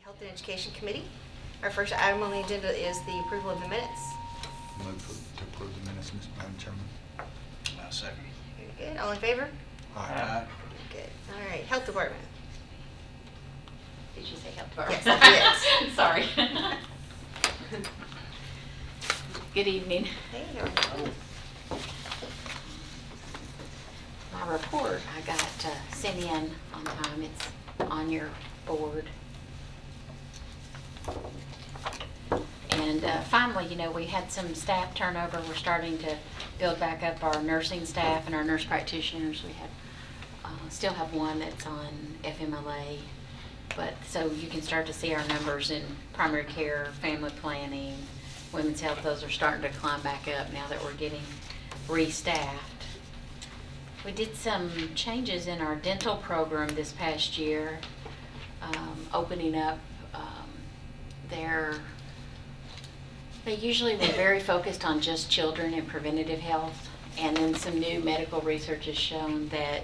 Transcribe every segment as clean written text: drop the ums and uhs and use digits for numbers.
Health and Education Committee. Our first item on the agenda is the approval of the minutes. To approve the minutes, Madam Chairman. Second. Very good. All in favor? Aye. Good. All right. Health Department. Did you say health department? Yes, yes. Sorry. Good evening. Hey, how are you? My report I got sent in on time. It's on your board. And finally, we had some staff turnover. We're starting to build back up our nursing staff and our nurse practitioners. We have still have one that's on FMLA. But so you can start to see our numbers in primary care, family planning, women's health. Those are starting to climb back up now that we're getting restaffed. We did some changes in our dental program this past year, opening up they usually were very focused on just children and preventative health, and then some new medical research has shown that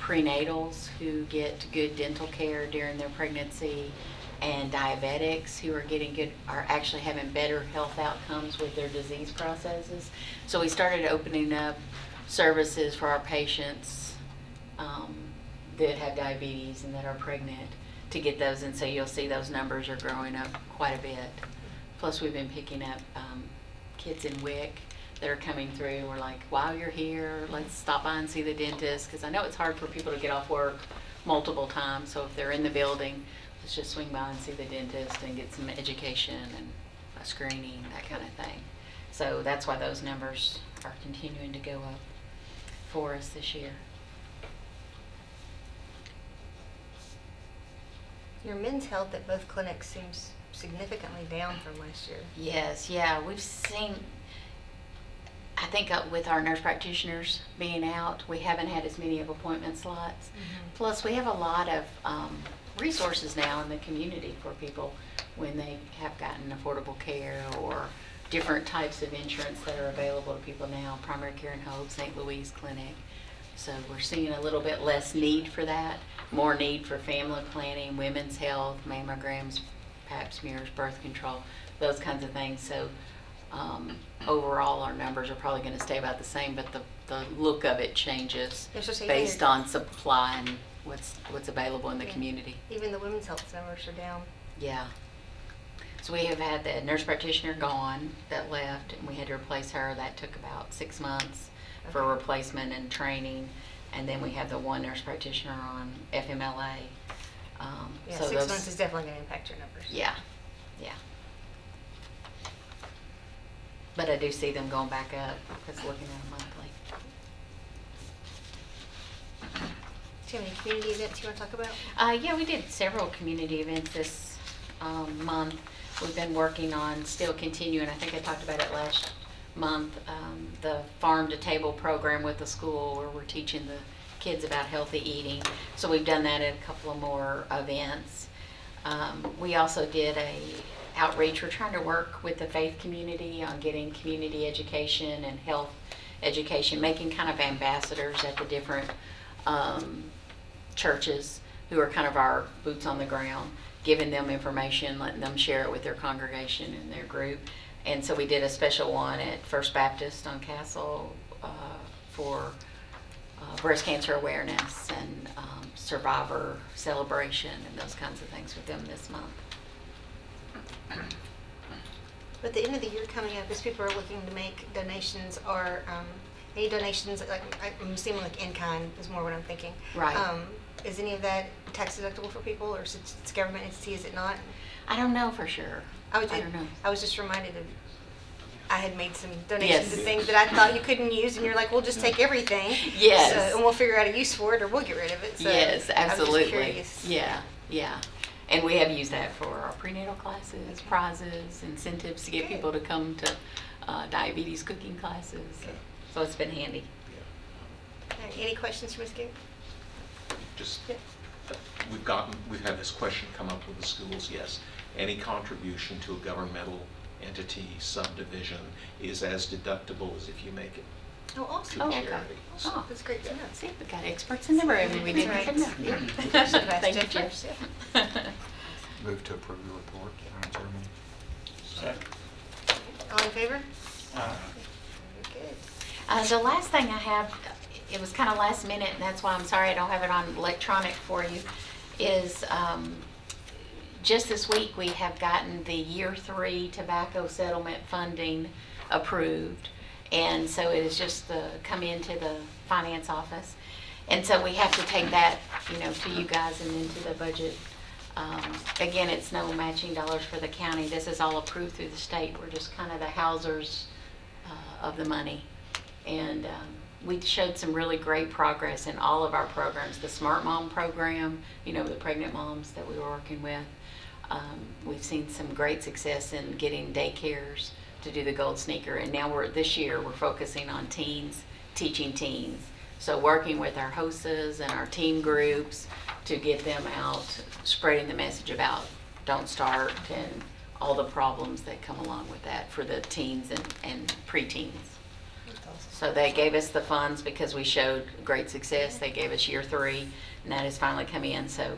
prenatals who get good dental care during their pregnancy and diabetics who are getting good are actually having better health outcomes with their disease processes. So we started opening up services for our patients that have diabetes and that are pregnant to get those, and so you'll see those numbers are growing up quite a bit. Plus we've been picking up kids in WIC that are coming through. We're like, while you're here, let's stop by and see the dentist, because I know it's hard for people to get off work multiple times, so if they're in the building, let's just swing by and see the dentist and get some education and a screening, that kind of thing. So that's why those numbers are continuing to go up for us this year. Your men's health at both clinics seems significantly down from last year. Yes, yeah, we've seen, I think with our nurse practitioners being out, we haven't had as many of appointment slots. Mm-hmm. Plus, we have a lot of resources now in the community for people when they have gotten affordable care or different types of insurance that are available to people now, Primary Care and Hope, St. Louis Clinic. So we're seeing a little bit less need for that, more need for family planning, women's health, mammograms, pap smears, birth control, those kinds of things. So overall our numbers are probably going to stay about the same, but the look of it changes based on supply and what's available in the community. Even the women's health numbers are down. Yeah. So we have had the nurse practitioner gone that left, and we had to replace her. That took about 6 months for replacement and training. And then we have the one nurse practitioner on FMLA. Yeah, so 6 months is definitely going to impact your numbers. Yeah, yeah. But I do see them going back up because looking at them monthly. Do you have any community events you want to talk about? Yeah, we did several community events this month. We've been working on still continuing. I think I talked about it last month, the Farm to Table program with the school where we're teaching the kids about healthy eating. So we've done that at a couple of more events. We also did a outreach. We're trying to work with the faith community on getting community education and health education, making kind of ambassadors at the different churches who are kind of our boots on the ground, giving them information, letting them share it with their congregation and their group. And so we did a special one at First Baptist on Castle for breast cancer awareness and survivor celebration and those kinds of things with them this month. But the end of the year coming up, as people are looking to make donations, or any donations, like I'm assuming like in kind is more what I'm thinking. Right. Is any of that tax deductible for people, or since it's government entity, is it not? I don't know for sure. I don't know. I was just reminded of, I had made some donations Yes. to things that I thought you couldn't use, and you're like, we'll just take everything. Yes. So, and we'll figure out a use for it, or we'll get rid of it. So Yes, I was just absolutely. curious. Yeah, yeah. And we have used that for our prenatal classes, prizes, incentives to get Good. people to come to diabetes cooking classes. So it's been handy. All right, any questions for Ms. Gabe? Just, Yeah. we've had this question come up with the schools, yes. Any contribution to a governmental entity subdivision is as deductible as if you make it Oh, to awesome. a okay. charity. Oh, So, that's great to know. See, we got experts in the room. We didn't That's even know. right. Yeah. Should've asked Thank you, Jeff Jeff. first, yeah. Move to approve the report, Madam Chairman. Second. All in favor? Aye. Very good. The last thing I have, it was kind of last minute, and that's why I'm sorry I don't have it on electronic for you, is just this week we have gotten the year 3 tobacco settlement funding approved. And so it has just come into the finance office. And so we have to take that, to you guys and into the budget. Again, it's no matching dollars for the county. This is all approved through the state. We're just kind of the housers of the money. And we showed some really great progress in all of our programs. The Smart Mom program, the pregnant moms that we were working with. We've seen some great success in getting daycares to do the Gold Sneaker. And now this year we're focusing on teens, teaching teens. So working with our HOSAs and our team groups to get them out, spreading the message about Don't Start and all the problems that come along with that for the teens and preteens. So they gave us the funds because we showed great success. They gave us year 3, and that has finally come in. So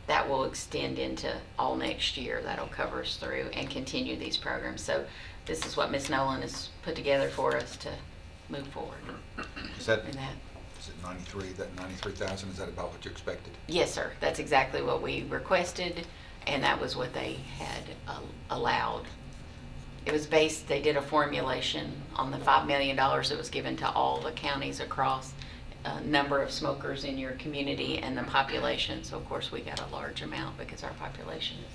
that will extend into all next year. That'll cover us through and continue these programs. So this is what Ms. Nolan has put together for us to move forward Is that, in that. is it 93, that 93,000, is that about what you expected? Yes, sir. That's exactly what we requested, and that was what they had allowed. It was based, they did a formulation on the $5 million that was given to all the counties across number of smokers in your community and the population. So of course we got a large amount because our population is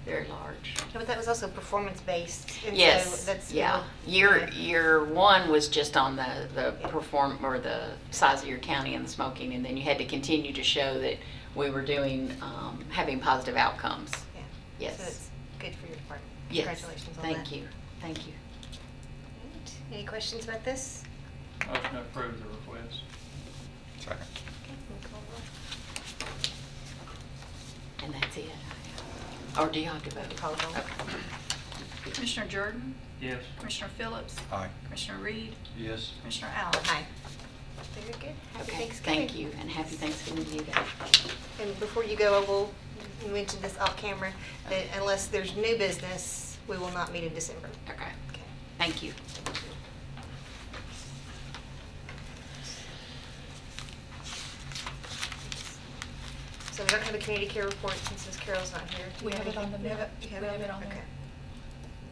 very large. No, but that was also performance-based. And Yes, so that's yeah. Year 1 was just on the size of your county and the smoking, and then you had to continue to show that we were doing, having positive outcomes. Yeah. Yes. So it's good for your department. Yes. Congratulations on that. Thank you. Thank you. Right. Any questions about this? Motion to approve the request. Second. Okay, we'll call roll. And that's it. Or do you have to vote? Call roll. Okay. Commissioner Jordan, Yes. Commissioner Phillips, Aye. Commissioner Reed, Yes. Commissioner Allen. Aye. Very good. Happy Okay, Thanksgiving. thank you, and happy Thanksgiving to you guys. And before you go, I will mention this off camera, that unless there's new business, we will not meet in December. Okay, Okay. thank you. So we don't have a community care report since Ms. Carroll's not here. Do We you have it on anything? the You have minute. it? You have We it have it on Okay. there.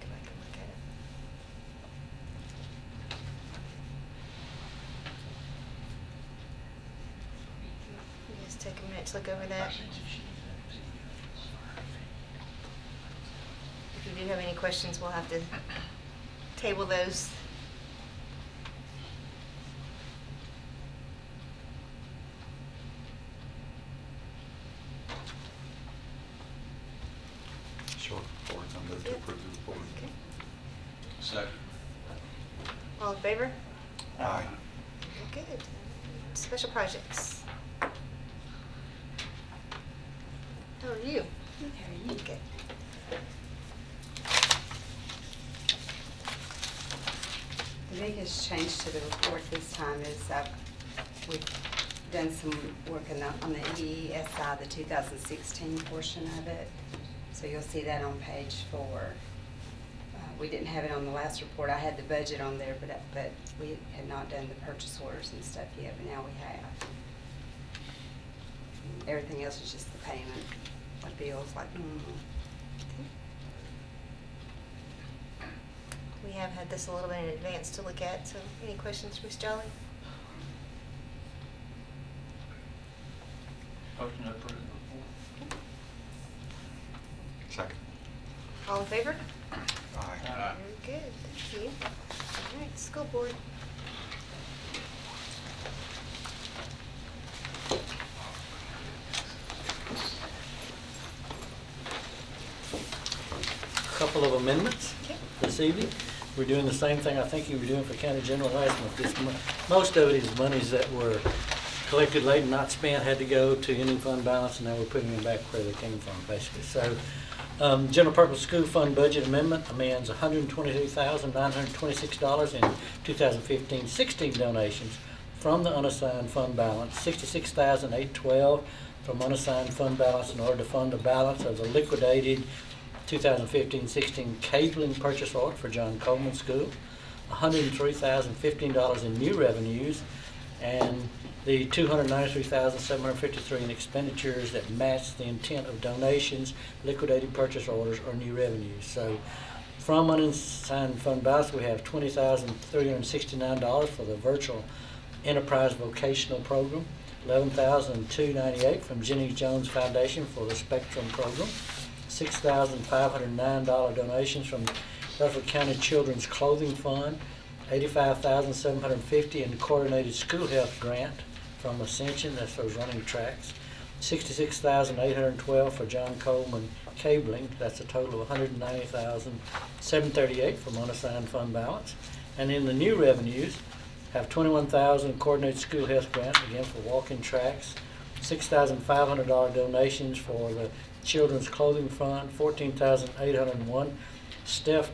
Go back and look at it. You guys take a minute to look over that. If you do have any questions, we'll have to table those. Short reports, I move to Yeah. approve the report. Okay. Second. All in favor? Aye. Very good. Special projects. How are you? Good. The biggest change to the report this time is we've done some work on the EESI, the 2016 portion of it. So you'll see that on page 4. We didn't have it on the last report. I had the budget on there, but we had not done the purchase orders and stuff yet, but now we have. Everything else is just the payment of bills like normal. We have had this a little bit in advance to look at, so any questions, Ms. Jolly? Motion to approve the report. Second. All in favor? Aye. Very good, thank you. All right, school board. Couple of amendments Okay. this evening. We're doing the same thing I think you were doing for county general last month. Most of it is monies that were collected late and not spent, had to go to ending fund balance, and now we're putting them back where they came from, basically. So, general purpose school fund budget amendment amends $122,926 in 2015-16 donations from the unassigned fund balance, $66,812 from unassigned fund balance in order to fund the balance of the liquidated 2015-16 cabling purchase order for John Coleman School, $103,015 in new revenues, and the $293,753 in expenditures that match the intent of donations, liquidated purchase orders, or new revenues. So from unassigned fund balance, we have $20,369 for the virtual enterprise vocational program, $11,298 from Jennings Jones Foundation for the Spectrum program, $6,509 donations from Rutherford County Children's Clothing Fund, $85,750 in coordinated school health grant from Ascension, that's those running tracks, $66,812 for John Coleman Cabling, that's a total of $190,738 from unassigned fund balance. And in the new revenues, have $21,000 coordinated school health grant, again for walking tracks, $6,500 donations for the Children's Clothing Fund, $14,801 staff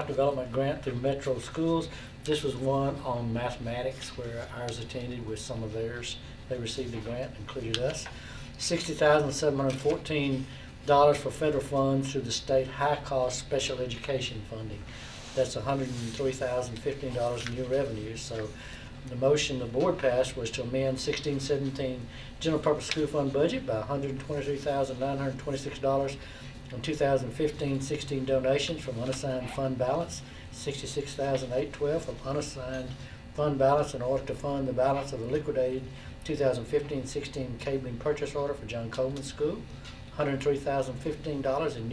development grant through Metro Schools. This was one on mathematics where ours attended with some of theirs. They received a grant, included us. $60,714 for federal funds through the state high-cost special education funding. That's $103,015 in new revenues. So the motion the board passed was to amend 16-17 general purpose school fund budget by $123,926 on 2015-16 donations from unassigned fund balance, $66,812 from unassigned fund balance in order to fund the balance of the liquidated 2015-16 cabling purchase order for John Coleman School, $103,015 in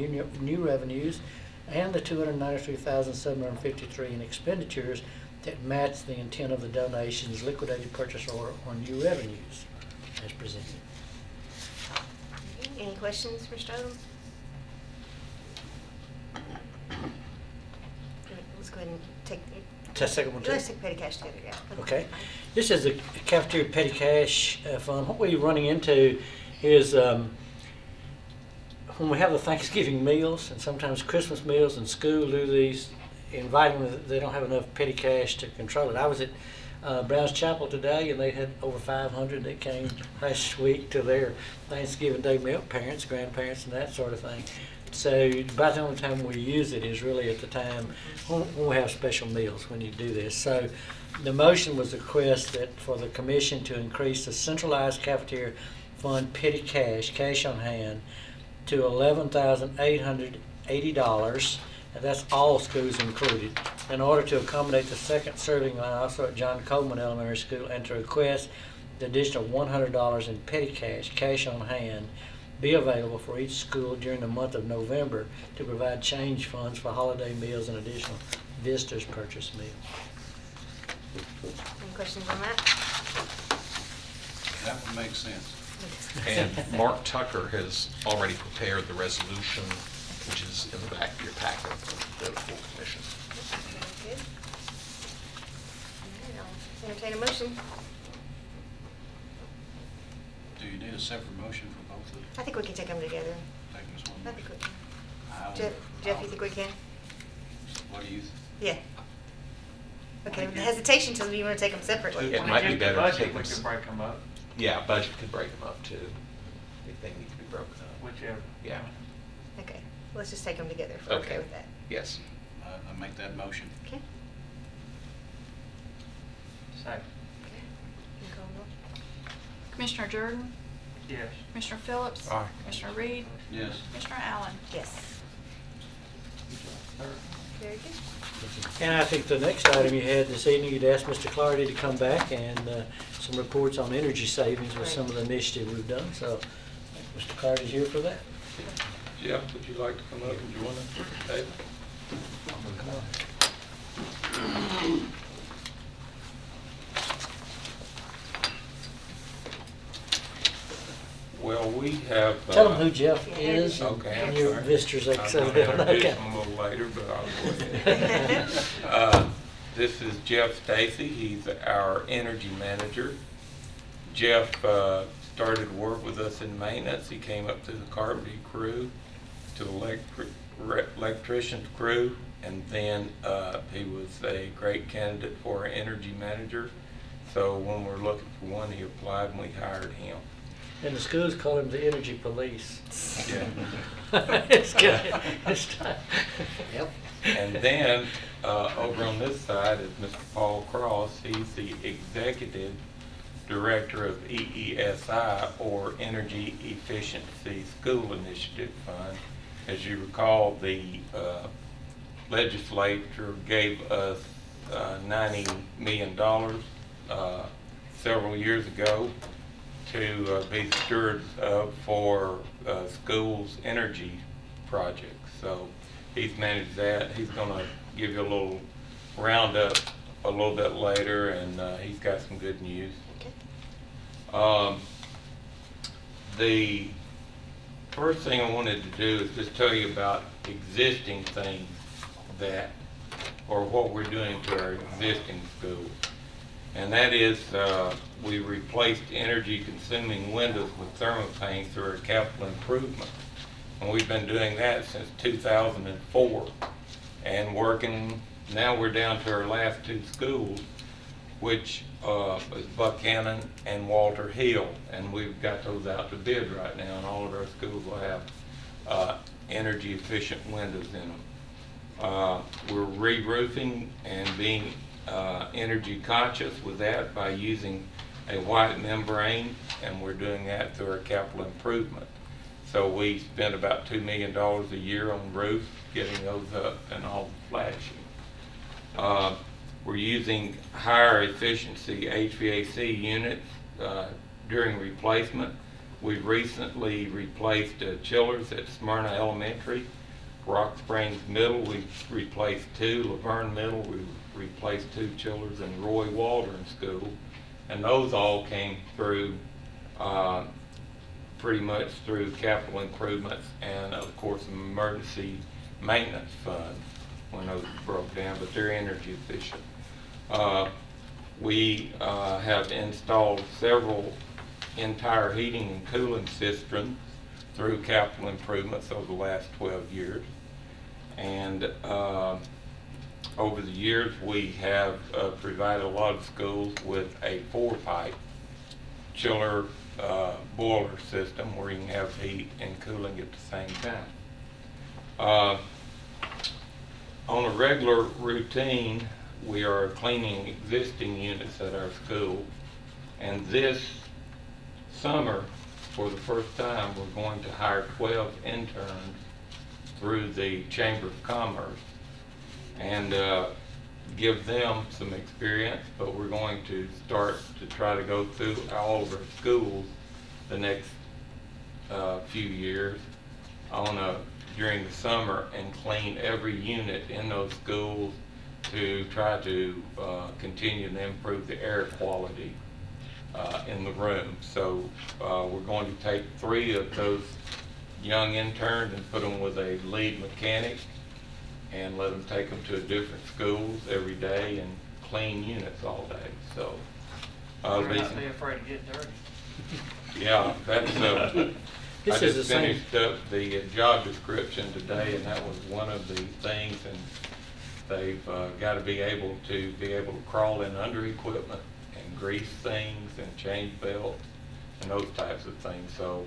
new revenues, and the $293,753 in expenditures that match the intent of the donations, liquidated purchase order, or new revenues as presented. Any questions for Odom? Let's go ahead and take. Second one, too? Let's take petty cash together, yeah. Okay. This is the cafeteria petty cash fund. What we're running into is when we have the Thanksgiving meals and sometimes Christmas meals and school do these, inviting them, they don't have enough petty cash to control it. I was at Browns Chapel today, and they had over 500 that came last week to their Thanksgiving Day meal, parents, grandparents, and that sort of thing. So about the only time we use it is really at the time when we have special meals, when you do this. So the motion was a request that for the commission to increase the centralized cafeteria fund petty cash on hand, to $11,880, and that's all schools included, in order to accommodate the second serving line also at John Coleman Elementary School, and to request the additional $100 in petty cash on hand, be available for each school during the month of November to provide change funds for holiday meals and additional visitors purchase meals. Any questions on that? That would make sense. And Mark Tucker has already prepared the resolution, which is in the back of your packet for the full commission. Very good. All right, I'll entertain a motion. Do you need a separate motion for both of them? I think we can take them together. Take this one I think we motion. can. Jeff, you think we can? What do you think? Yeah. Okay, the hesitation tells me you want to take them separately. It might be better to take We them could break them up, Yeah, budget could break them up too, if they need to be broken up. whichever. Yeah, Okay, let's just take them together if we're okay Okay. with that. yes. I make that motion. Okay. Second. Okay. You can call the roll. Commissioner Jordan? Yes. Commissioner Phillips? Aye. Commissioner Reed? Yes. Commissioner Allen? Yes. Very good. And I think the next item you had this evening, you'd asked Mr. Clardy to come back and some reports on energy savings with some of the initiative we've done. So Mr. Clardy's here for that. Jeff, would you like to come up and join us at the table? Well, we have. Tell them who Jeff is and Okay, I'm and your sorry. visitors. I'm So going to introduce okay. him a little later, but I'll go ahead. This is Jeff Stacy. He's our energy manager. Jeff started work with us in maintenance. He came up through the carpentry crew to electrician's crew, and then he was a great candidate for our energy manager. So when we're looking for one, he applied and we hired him. And the schools call him the energy police. Yeah. It's good. It's time. Yep. And then, over on this side is Mr. Paul Cross. He's the Executive Director of EESI, or Energy Efficiency School Initiative Fund. As you recall, the legislature gave us $90 million several years ago to be stewards of for schools' energy projects. So he's managed that. He's going to give you a little roundup a little bit later, and he's got some good news. The first thing I wanted to do is just tell you about existing things that, or what we're doing to our existing schools. And that is, we replaced energy consuming windows with thermopanes through our capital improvement. And we've been doing that since 2004 and working. Now we're down to our last two schools, which is Buchanan and Walter Hill, and we've got those out to bid right now, and all of our schools will have energy efficient windows in them. We're re-roofing and being energy conscious with that by using a white membrane, and we're doing that through our capital improvement. So we spend about $2 million a year on roofs, getting those up and all flashing. We're using higher efficiency HVAC units during replacement. We've recently replaced chillers at Smyrna Elementary, Rock Springs Middle. We've replaced 2, Laverne Middle. We replaced 2 chillers in Roy Waldron School, and those all came through pretty much through capital improvements and of course an emergency maintenance fund when those broke down, but they're energy efficient. We have installed several entire heating and cooling systems through capital improvements over the last 12 years. And over the years, we have provided a lot of schools with a 4-pipe chiller boiler system where you can have heat and cooling at the same time. On a regular routine, we are cleaning existing units at our school, and this summer, for the first time, we're going to hire 12 interns through the Chamber of Commerce and give them some experience, but we're going to start to try to go through all of our schools the next few years during the summer and clean every unit in those schools to try to continue to improve the air quality in the room. So we're going to take 3 of those young interns and put them with a lead mechanic and let them take them to different schools every day and clean units all day. So Better not be afraid to get dirty. yeah, that's This I is just the same. finished up the job description today, and that was one of the things, and they've got to be able to crawl in under equipment and grease things and change belts and those types of things. So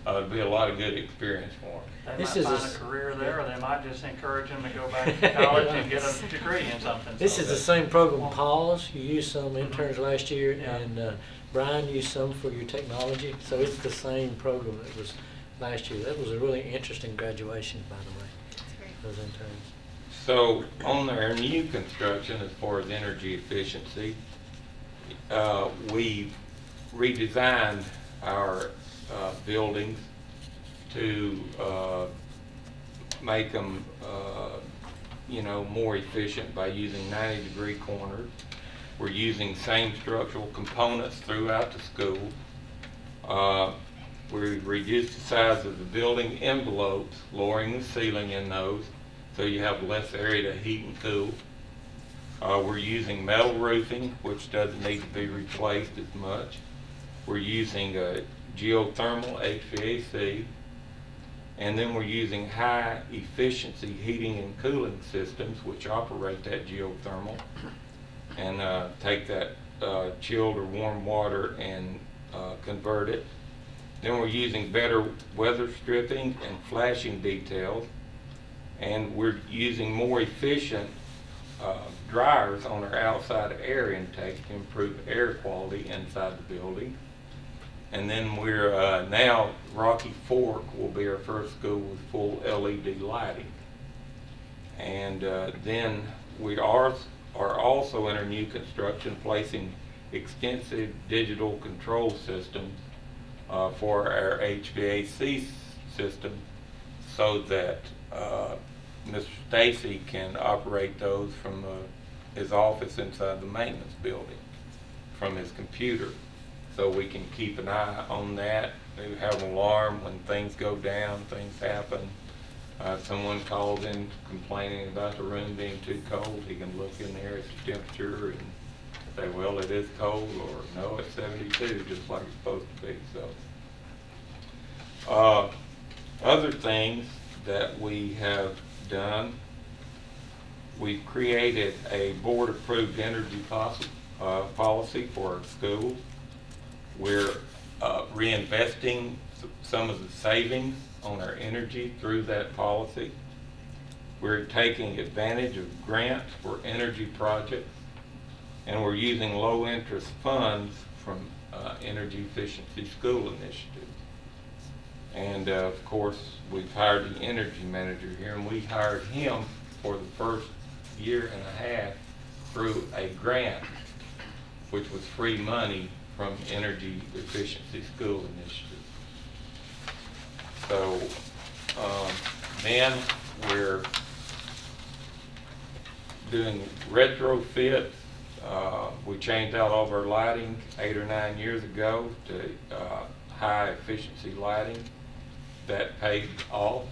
it'll be a lot of good experience for them. They This might is a find s- a career there, or they might just encourage them to go back to college and get a degree in something. This So is the that- same program, Paul's. You used some interns last year, Yeah. and Brian used some for your technology. So it's the same program that was last year. That was a really interesting graduation, by the way, That's great. those interns. So on our new construction, as far as energy efficiency, we've redesigned our buildings to make them, more efficient by using 90-degree corners. We're using same structural components throughout the school. We reduced the size of the building envelopes, lowering the ceiling in those, so you have less area to heat and cool. We're using metal roofing, which doesn't need to be replaced as much. We're using geothermal HVAC, and then we're using high efficiency heating and cooling systems which operate that geothermal and take that chilled or warm water and convert it. Then we're using better weather stripping and flashing details. And we're using more efficient dryers on our outside air intake to improve air quality inside the building. And then we're now, Rocky Fork will be our first school with full LED lighting. And then we are also in our new construction placing extensive digital control systems for our HVAC system, so that Mr. Stacy can operate those from his office inside the maintenance building from his computer. So we can keep an eye on that. We have an alarm when things go down, things happen. Someone calls in complaining about the room being too cold, he can look in there at the temperature and say, well, it is cold, or no, it's 72, just like it's supposed to be. So, other things that we have done, we've created a board-approved energy policy for our schools. We're reinvesting some of the savings on our energy through that policy. We're taking advantage of grants for energy projects, and we're using low-interest funds from energy efficiency school initiatives. And of course, we've hired the energy manager here, and we hired him for the first year and a half through a grant, which was free money from Energy Efficiency School Initiative. So then we're doing retrofits. We changed out all of our lighting 8 or 9 years ago to high efficiency lighting. That paid off,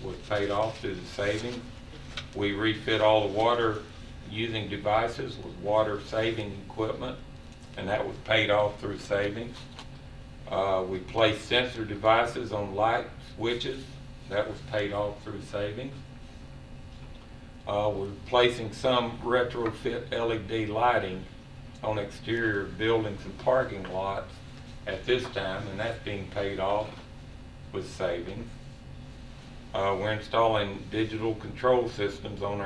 was paid off through the savings. We refit all the water using devices with water saving equipment, and that was paid off through savings. We placed sensor devices on light switches. That was paid off through savings. We're placing some retrofit LED lighting on exterior buildings and parking lots at this time, and that's being paid off with savings. We're installing digital control systems on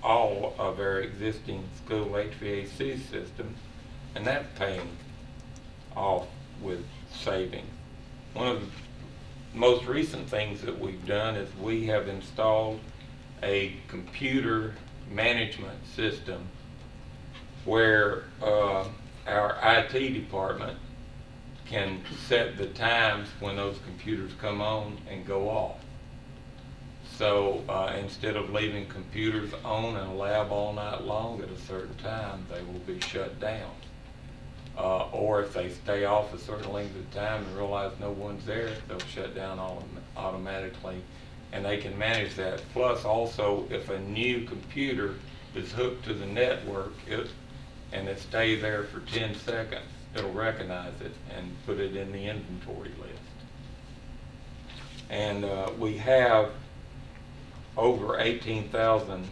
all of our existing school HVAC systems, and that's paying off with savings. One of the most recent things that we've done is we have installed a computer management system where our IT department can set the times when those computers come on and go off. So instead of leaving computers on in a lab all night long at a certain time, they will be shut down. Or if they stay off a certain length of time and realize no one's there, they'll shut down automatically, and they can manage that. Plus also, if a new computer is hooked to the network and it stays there for 10 seconds, it'll recognize it and put it in the inventory list. And we have over 18,000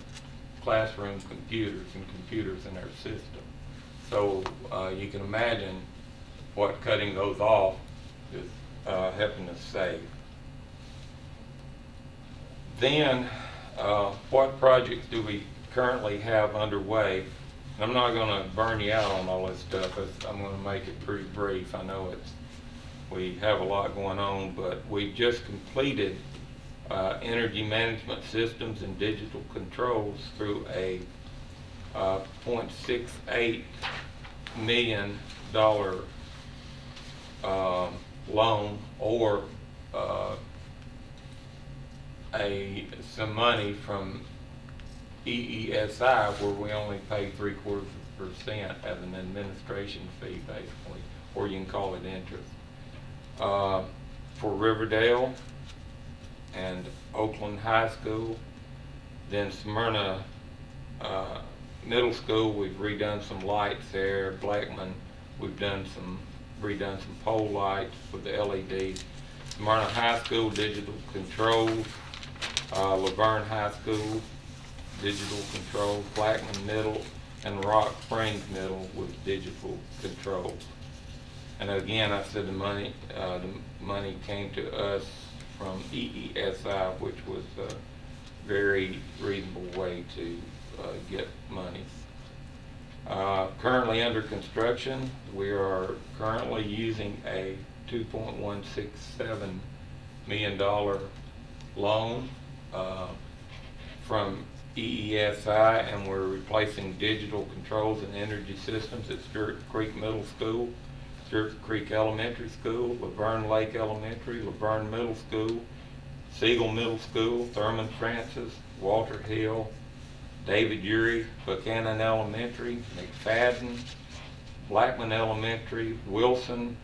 classroom computers in our system. So you can imagine what cutting those off is helping us save. Then, what projects do we currently have underway? And I'm not going to burn you out on all this stuff. I'm going to make it pretty brief. I know we have a lot going on, but we just completed energy management systems and digital controls through a $0.68 million loan, or some money from EESI, where we only pay 0.75% as an administration fee, basically, or you can call it interest. For Riverdale and Oakland High School, then Smyrna Middle School, we've redone some lights there. Blackman, we've redone some pole lights with the LEDs. Smyrna High School, digital controls. Laverne High School, digital controls. Blackman Middle and Rock Springs Middle with digital controls. And again, I said the money came to us from EESI, which was a very reasonable way to get money. Currently under construction, we are currently using a $2.167 million loan from EESI, and we're replacing digital controls and energy systems at Stewart Creek Middle School, Stewart Creek Elementary School, Laverne Lake Elementary, Laverne Middle School, Siegel Middle School, Thurman Francis, Walter Hill, David Urey, Buchanan Elementary, McFadden, Blackman Elementary, Wilson,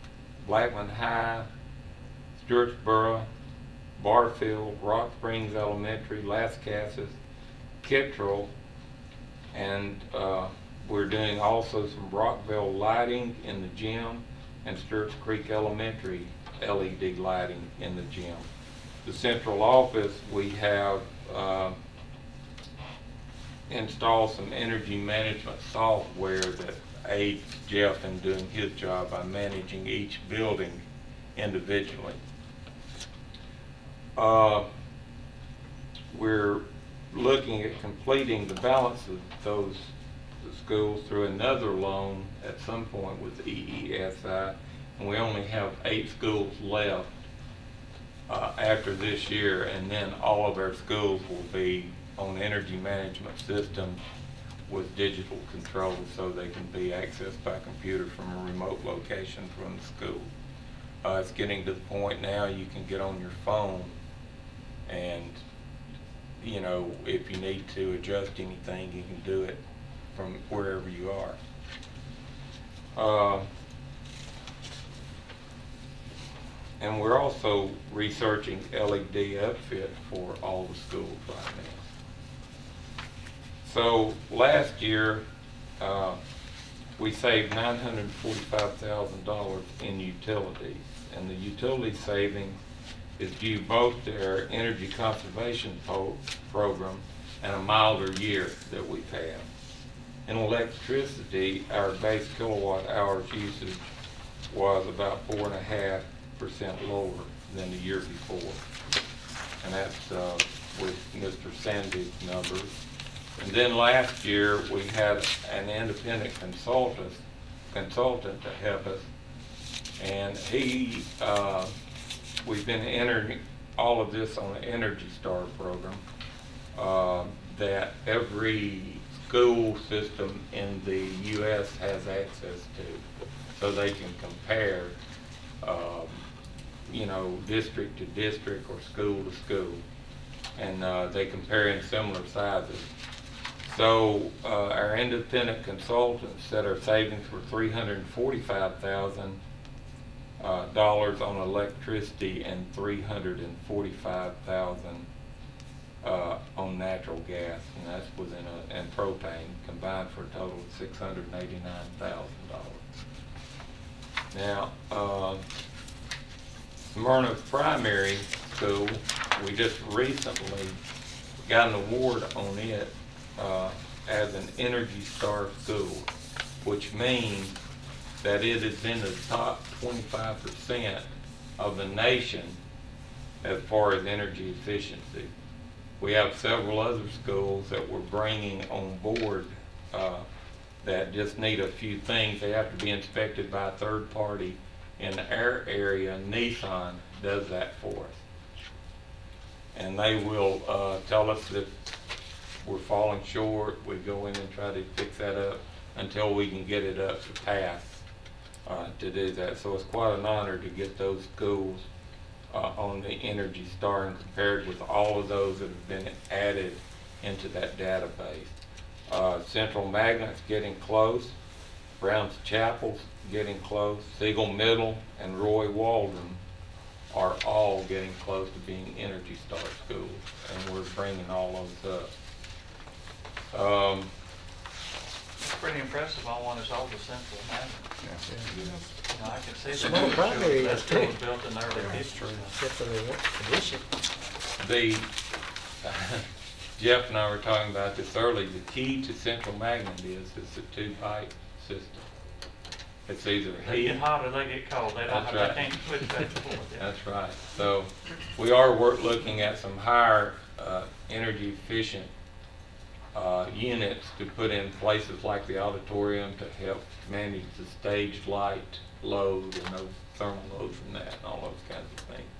Blackman High, Stewartsboro, Barfield, Rock Springs Elementary, Lascassas, Kittrell, and we're doing also some Rockville lighting in the gym and Stewart's Creek Elementary LED lighting in the gym. The central office, we have installed some energy management software that aids Jeff in doing his job by managing each building individually. We're looking at completing the balance of those schools through another loan at some point with EESI, and we only have 8 schools left after this year, and then all of our schools will be on energy management systems with digital controls so they can be accessed by computer from a remote location from the school. It's getting to the point now you can get on your phone and, you know, if you need to adjust anything, you can do it from wherever you are. And we're also researching LED upfit for all the schools right now. So last year, we saved $945,000 in utilities, and the utility savings is due both to our energy conservation program and a milder year that we've had. In electricity, our base kilowatt hours usage was about 4.5% lower than the year before. And that's with Mr. Sandy's numbers. And then last year, we had an independent consultant to help us. And we've been entering all of this on the Energy Star program that every school system in the U.S. has access to, so they can compare, you know, district to district or school to school, and they compare in similar sizes. So our independent consultants said our savings were $345,000 on electricity and $345,000 on natural gas, and that's within and propane combined for a total of $689,000. Now, Smyrna Primary School, we just recently got an award on it as an Energy Star school, which means that it is in the top 25% of the nation as far as energy efficiency. We have several other schools that we're bringing on board that just need a few things. They have to be inspected by a third party. In our area, Nissan does that for us. And they will tell us that we're falling short. We go in and try to fix that up until we can get it up to pass to do that. So it's quite an honor to get those schools on the Energy Star and compared with all of those that have been added into that database. Central Magnet's getting close. Brown's Chapel's getting close. Siegel Middle and Roy Waldron are all getting close to being Energy Star schools, and we're bringing all those up. It's pretty impressive on one as old as Central Magnet. You know, I can see that Small primary that is school too. was built in the early 50s. Except for the addition. Jeff and I were talking about this earlier. The key to Central Magnet is it's a 2-pipe system. It's either They heat. get hot or they get cold. They don't, That's they right. can't switch back and forth. Yeah. That's right. So we are looking at some higher energy efficient units to put in places like the auditorium to help manage the stage light load and no thermal load from that and all those kinds of things.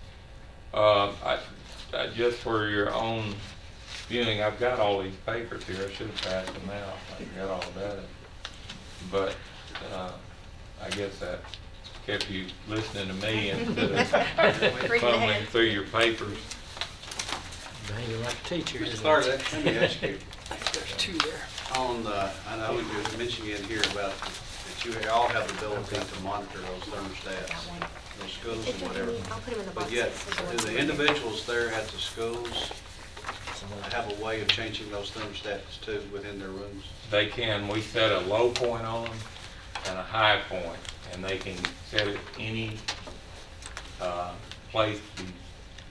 I just for your own viewing, I've got all these papers here. I should have passed them out. I got all that. But I guess that kept you listening to me instead of Reading fumbling ahead. through your papers. Man, you're like a teacher. Mr. isn't Clark, it? let me ask you, There's two there. I know you mentioned in here about that you all have the ability to monitor those thermostats, those schools and whatever. I'll put them in the box. But yet, that says do the individuals there at the schools have a way of changing those thermostats too within their rooms? They can, we set a low point on them and a high point, and they can set it any place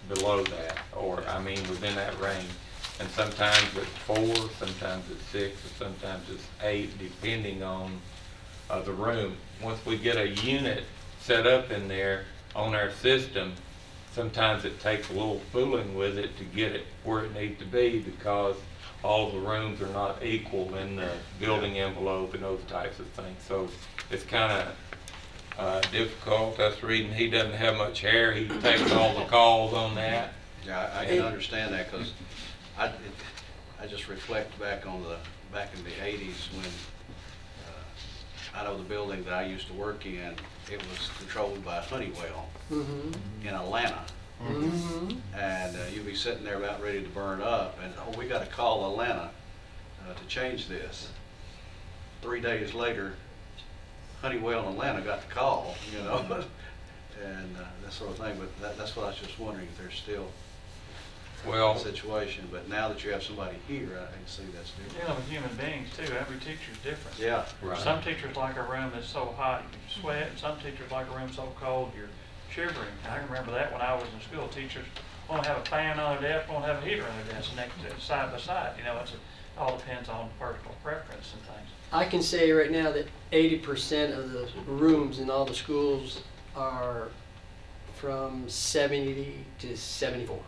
below that, or, I mean, within that range. And sometimes it's 4, sometimes it's 6, or sometimes it's 8, depending on the room. Once we get a unit set up in there on our system, sometimes it takes a little fooling with it to get it where it needs to be, because all the rooms are not equal in the building envelope and those types of things. So it's kind of difficult. That's the reason he doesn't have much hair. He takes all the calls on that. Yeah, I can understand that, because I just reflect back on back in the 80s when I know the building that I used to work in, it was controlled by Honeywell in Atlanta. And you'd be sitting there about ready to burn up, and oh, we got to call Atlanta to change this. 3 days later, Honeywell in Atlanta got the call, you know, and that sort of thing. But that's what I was just wondering, if there's still Well, a situation. But now that you have somebody here, I can see that's different. Dealing with human beings too, every teacher's different. Yeah. right. Some teachers like a room that's so hot you can sweat, and some teachers like a room so cold you're shivering. I can remember that when I was in school. Teachers won't have a fan on their desk, won't have a heater on their desk, next to side by side. You know, it all depends on personal preference and things. I can say right now that 80% of the rooms in all the schools are from 70 to 74.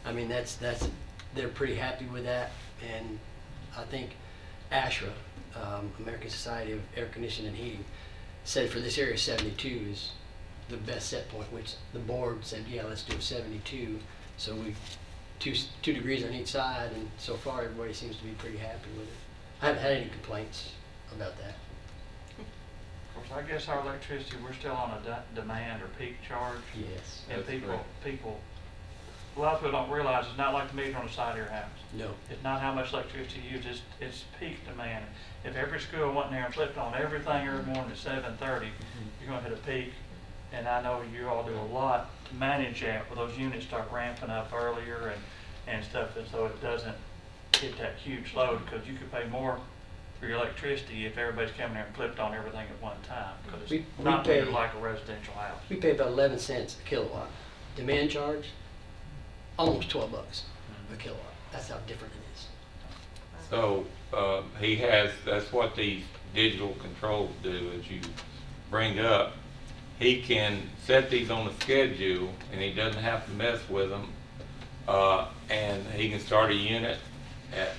I mean, they're pretty happy with that, and I think ASHRA, American Society of Air Conditioning and Heating, said for this area 72 is the best set point, which the board said, yeah, let's do a 72. So we two degrees on each side, and so far everybody seems to be pretty happy with it. I haven't had any complaints about that. Of course, I guess our electricity, we're still on a demand or peak charge. Yes. And That's correct. a lot of people don't realize it's not like the meter on the side of your house. No. It's not how much electricity you use, it's peak demand. If every school went in there and flipped on everything every morning at 7:30, you're gonna hit a peak. And I know you all do a lot to manage that, where those units start ramping up earlier and stuff, and so it doesn't hit that huge load, because you could pay more for your electricity if everybody's coming there and flipped on everything at one time, because We it's not pay- treated like a residential house. We pay about 11 cents a kilowatt. Demand charge, almost $12 a kilowatt. That's how different it is. So that's what these digital controls do, as you bring up. He can set these on a schedule, and he doesn't have to mess with them. And he can start a unit at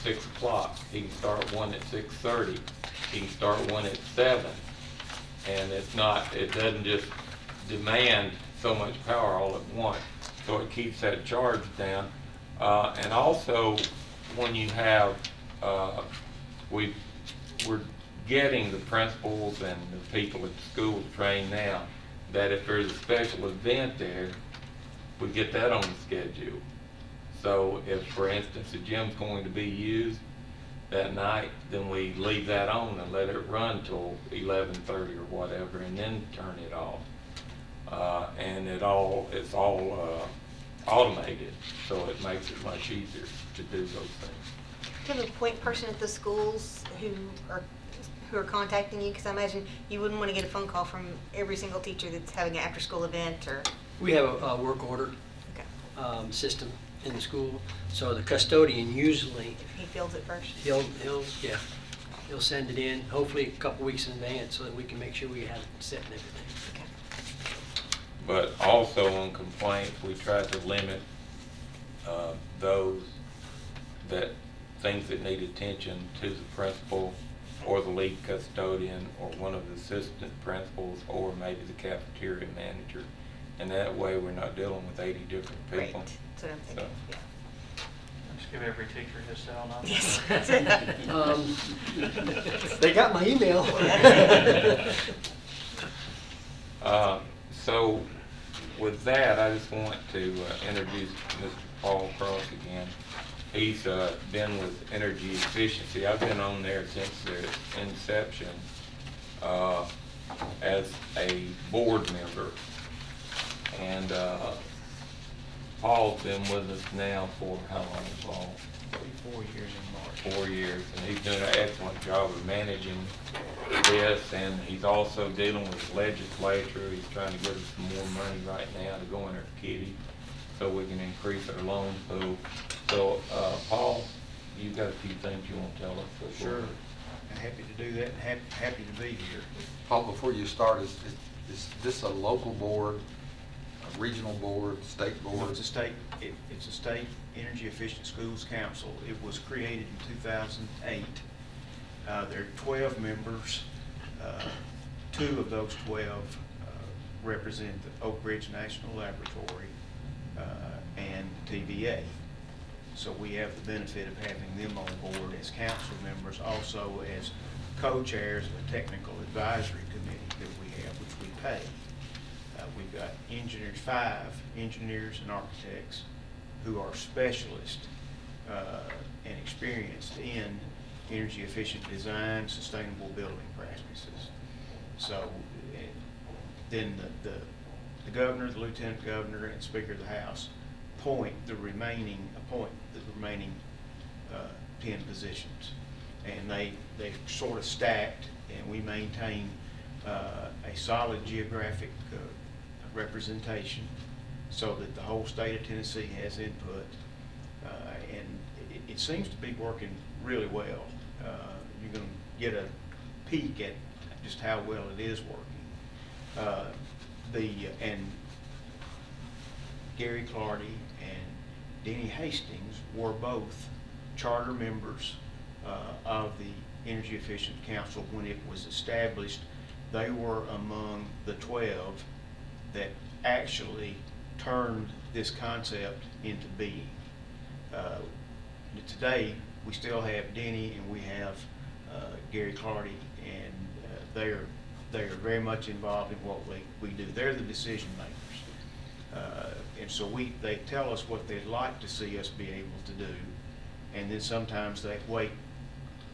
6 o'clock. He can start one at 6:30. He can start one at 7. And it doesn't just demand so much power all at once. So it keeps that charge down. And also, when you have, we're getting the principals and the people at the school trained now that if there's a special event there, we get that on the schedule. So if, for instance, the gym's going to be used that night, then we leave that on and let it run till 11:30 or whatever, and then turn it off. And it's all automated, so it makes it much easier to do those things. Do you have a point person at the schools who are contacting you? Because I imagine you wouldn't want to get a phone call from every single teacher that's having an after-school event or. We have a work order Okay. system in the school, so the custodian usually, He fills it first. he'll he'll send it in, hopefully a couple weeks in advance, so that we can make sure we have it set and everything. Okay. But also on complaints, we try to limit those things that need attention to the principal or the lead custodian or one of the assistant principals or maybe the cafeteria manager. And that way we're not dealing with 80 different Great. people. That's what I'm thinking. So- Yeah. Just give every teacher his cell number. Yes. That's it. They got my email. So with that, I just want to introduce Mr. Paul Cross again. He's been with Energy Efficiency. I've been on there since their inception as a board member. And Paul's been with us now for how long, Paul? 4 years in March. 4 years, and he's doing an excellent job of managing this, and he's also dealing with the legislature. He's trying to get us some more money right now to go in our kitty so we can increase our loan pool. So, Paul, you've got a few things you want to tell us. Sure. I'm happy to do that and happy to be here. Paul, before you start, is this a local board, a regional board, state board? It's a state Energy Efficient Schools Council. It was created in 2008. There are 12 members. 2 of those 12 represent the Oak Ridge National Laboratory and TVA. So we have the benefit of having them on board as council members, also as co-chairs of a technical advisory committee that we have, which we pay. We've got 5 engineers and architects who are specialists and experienced in energy efficient design, sustainable building practices. So then the governor, the lieutenant governor, and speaker of the House appoint the remaining 10 positions. And they're sort of stacked, and we maintain a solid geographic representation so that the whole state of Tennessee has input. And it seems to be working really well. You're going to get a peek at just how well it is working. And Gary Clardy and Denny Hastings were both charter members of the Energy Efficient Council when it was established. They were among the 12 that actually turned this concept into being. Today, we still have Denny and we have Gary Clardy, and they are very much involved in what we do. They're the decision makers. And so they tell us what they'd like to see us be able to do, and then sometimes they wait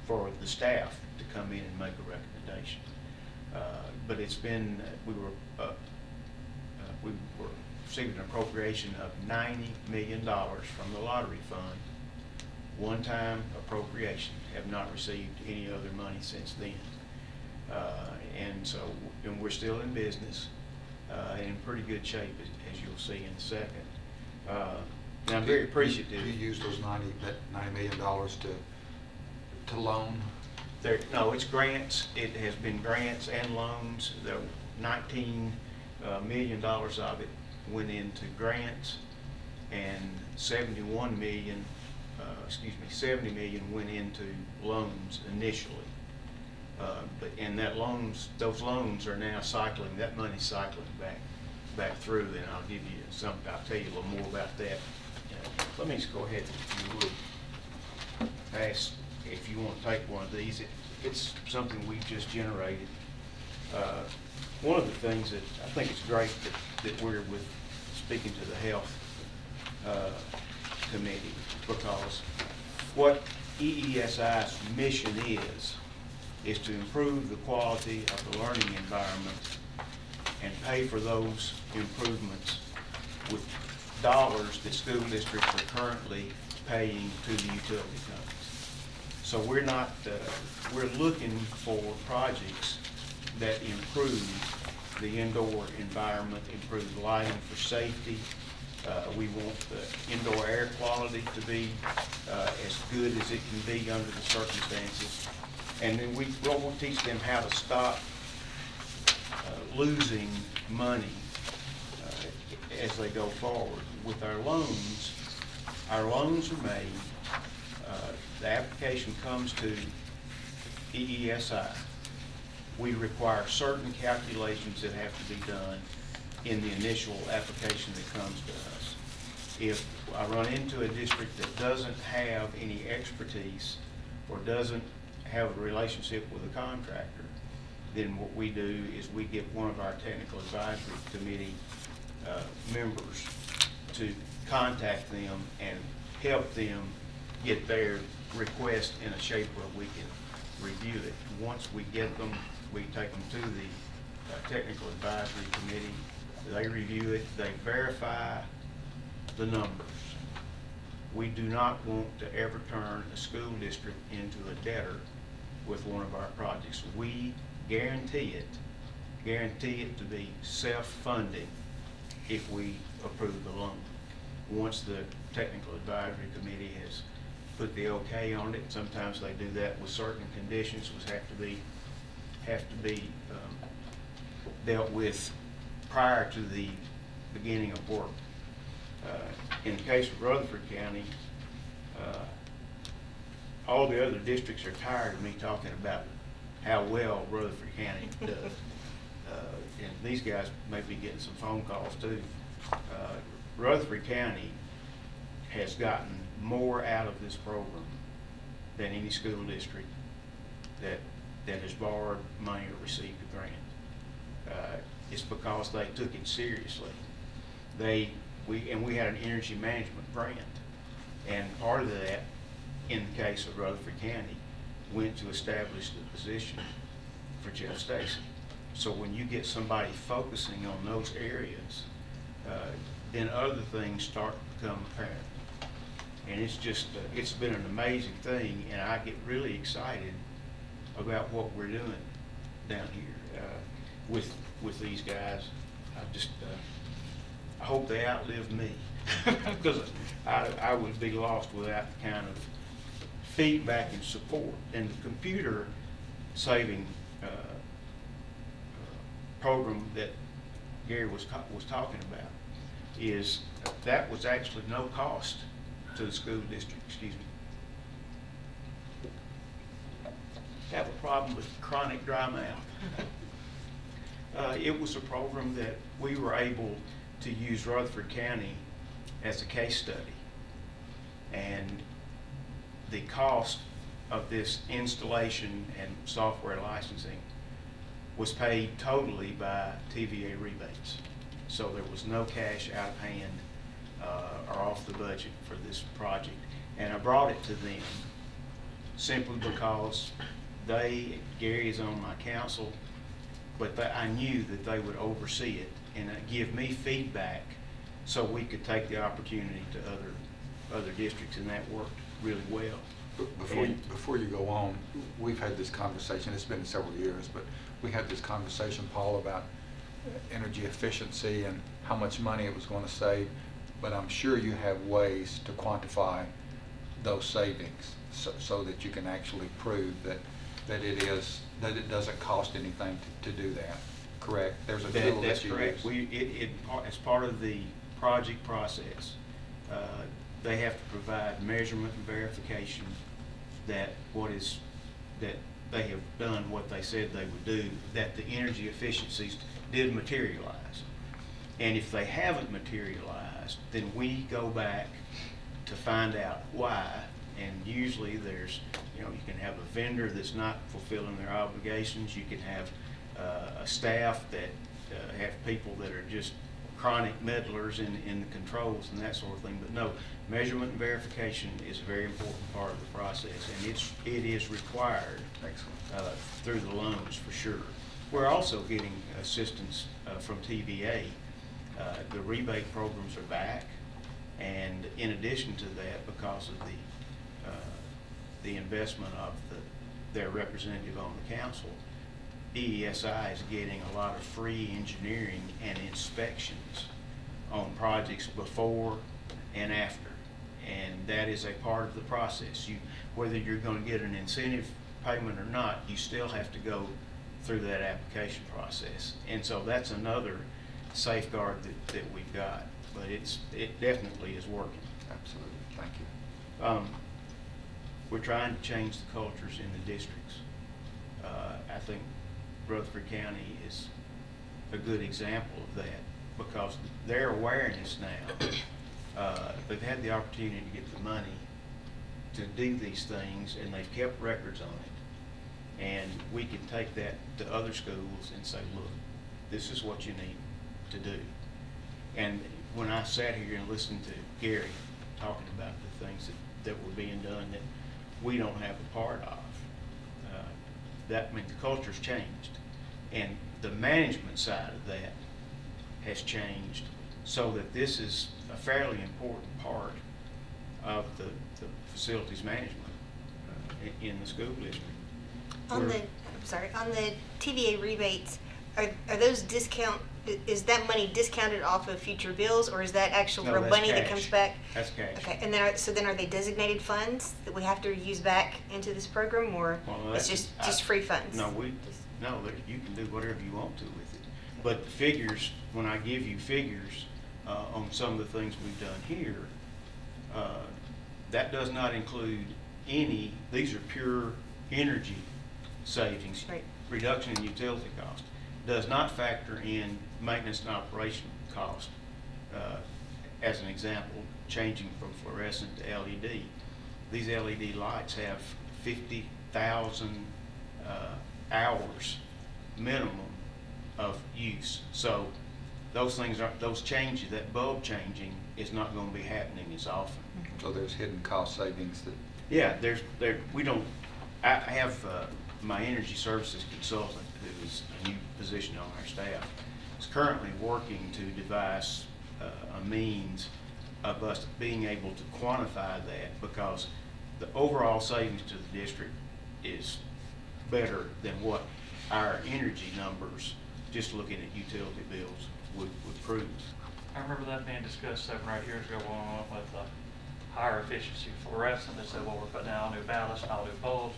for the staff to come in and make a recommendation. But it's been, we were receiving an appropriation of $90 million from the lottery fund, one-time appropriation, have not received any other money since then. And we're still in business, in pretty good shape, as you'll see in a second. And I'm very appreciative. Do you use those $90 million to loan? No, it's grants. It has been grants and loans. The $19 million of it went into grants, and $70 million went into loans initially. And those loans are now cycling. That money's cycling back through, and I'll tell you a little more about that. Let me just go ahead, if you would, ask if you want to take one of these. It's something we just generated. One of the things that I think it's great that we're speaking to the health committee, because what EESI's mission is to improve the quality of the learning environment and pay for those improvements with dollars that school districts are currently paying to the utility companies. So we're looking for projects that improve the indoor environment, improve lighting for safety. We want the indoor air quality to be as good as it can be under the circumstances. And then we'll teach them how to stop losing money as they go forward. With our loans are made, the application comes to EESI. We require certain calculations that have to be done in the initial application that comes to us. If I run into a district that doesn't have any expertise or doesn't have a relationship with a contractor, then what we do is we get one of our technical advisory committee members to contact them and help them get their request in a shape where we can review it. Once we get them, we take them to the technical advisory committee. They review it, they verify the numbers. We do not want to ever turn a school district into a debtor with one of our projects. We guarantee it to be self-funding if we approve the loan. Once the technical advisory committee has put the okay on it, sometimes they do that with certain conditions which have to be dealt with prior to the beginning of work. In the case of Rutherford County, all the other districts are tired of me talking about how well Rutherford County does. And these guys may be getting some phone calls too. Rutherford County has gotten more out of this program than any school district that has borrowed money or received a grant. It's because they took it seriously. We had an energy management grant, and part of that, in the case of Rutherford County, went to establish the position for Jeff Stacy. So when you get somebody focusing on those areas, then other things start to become apparent. And it's just, it's been an amazing thing, and I get really excited about what we're doing down here with these guys. I hope they outlive me, because I would be lost without the kind of feedback and support. And the computer saving program that Gary was talking about that was actually no cost to the school district. Excuse me. Have a problem with chronic dry mouth. It was a program that we were able to use Rutherford County as a case study, and the cost of this installation and software licensing was paid totally by TVA rebates. So there was no cash out of hand or off the budget for this project. And I brought it to them simply because Gary is on my council, but I knew that they would oversee it and give me feedback so we could take the opportunity to other districts, and that worked really well. Before you go on, we've had this conversation, it's been several years, but we had this conversation, Paul, about energy efficiency and how much money it was going to save, but I'm sure you have ways to quantify those savings so that you can actually prove that it doesn't cost anything to do that. Correct? There's a tool that's that you correct. use. As part of the project process, they have to provide measurement and verification that they have done what they said they would do, that the energy efficiencies did materialize. And if they haven't materialized, then we go back to find out why. And usually there's, you can have a vendor that's not fulfilling their obligations. You can have a staff that have people that are just chronic meddlers in the controls and that sort of thing. But no, measurement and verification is a very important part of the process, and it is required through the loans for sure. We're also getting assistance from TVA. The rebate programs are back, and in addition to that, because of the investment of their representative on the council, EESI is getting a lot of free engineering and inspections on projects before and after, and that is a part of the process. Whether you're going to get an incentive payment or not, you still have to go through that application process. And so that's another safeguard that we've got, but it definitely is working. Absolutely, thank you. We're trying to change the cultures in the districts. I think Rutherford County is a good example of that because their awareness now, they've had the opportunity to get the money to do these things and they've kept records on it. And we can take that to other schools and say, look, this is what you need to do. And when I sat here and listened to Gary talking about the things that were being done that we don't have a part of, that means the culture's changed. And the management side of that has changed so that this is a fairly important part of the facilities management in the school district. On the TVA rebates, are those is that money discounted off of future bills, or is that actual No, real that's money that cash. comes back? That's cash. Okay, and then are they designated funds that we have to use back into this program, or Well, it's that's- just free funds? No, you can do whatever you want to with it. But the figures, when I give you figures on some of the things we've done here, that does not include these are pure energy savings, Right. reduction in utility cost. Does not factor in maintenance and operation cost. As an example, changing from fluorescent to LED. These LED lights have 50,000 hours minimum of use. So those changes, that bulb changing is not going to be happening as often. So there's hidden cost savings that, Yeah, I have my energy services consultant, who is a new position on our staff, is currently working to devise a means of us being able to quantify that, because the overall savings to the district is better than what our energy numbers, just looking at utility bills, would prove. I remember that being discussed 7 or 8 years ago when we went with higher efficiency fluorescent. They said, well, we're putting out all new ballasts and all new bulbs,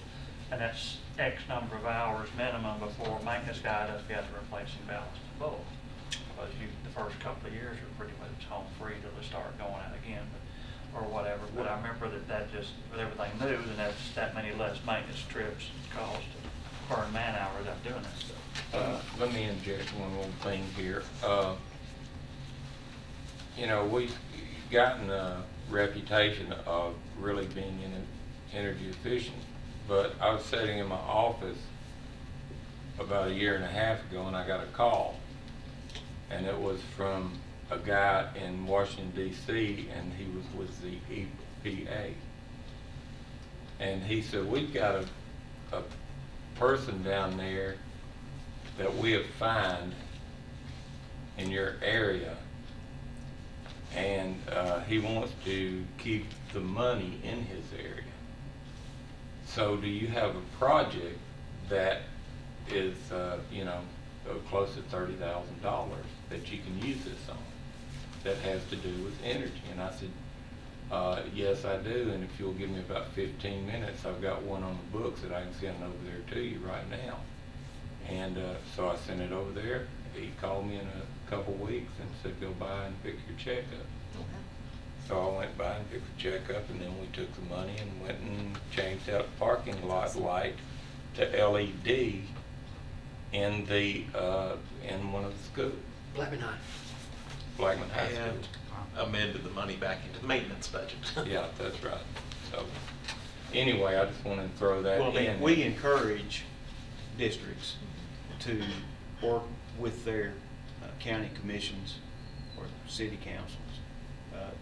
and that's X number of hours minimum before maintenance guy does we have to replace some ballast and bulbs. Because the first couple of years are pretty much home free till they start going out again, or whatever. But I remember that just, with everything new, then that's that many less maintenance trips cost to burn man hours out doing that stuff. Let me inject one little thing here. We've gotten a reputation of really being energy efficient, but I was sitting in my office about a year and a half ago and I got a call, and it was from a guy in Washington DC, and he was with the EPA, and he said, we've got a person down there that we have found in your area, and he wants to keep the money in his area. So do you have a project that is, close to $30,000 that you can use this on that has to do with energy? And I said, yes, I do, and if you'll give me about 15 minutes, I've got one on the books that I can send over there to you right now. And so I sent it over there. He called me in a couple weeks and said, go by and pick your check up. So I went by and picked the check up, and then we took the money and went and changed out the parking lot light to LED in one of the schools, Blackman High. Blackman High School. And amended the money back into the maintenance budget. Yeah, that's right. So anyway, I just wanted to throw that Well, in. we encourage districts to work with their county commissions or city councils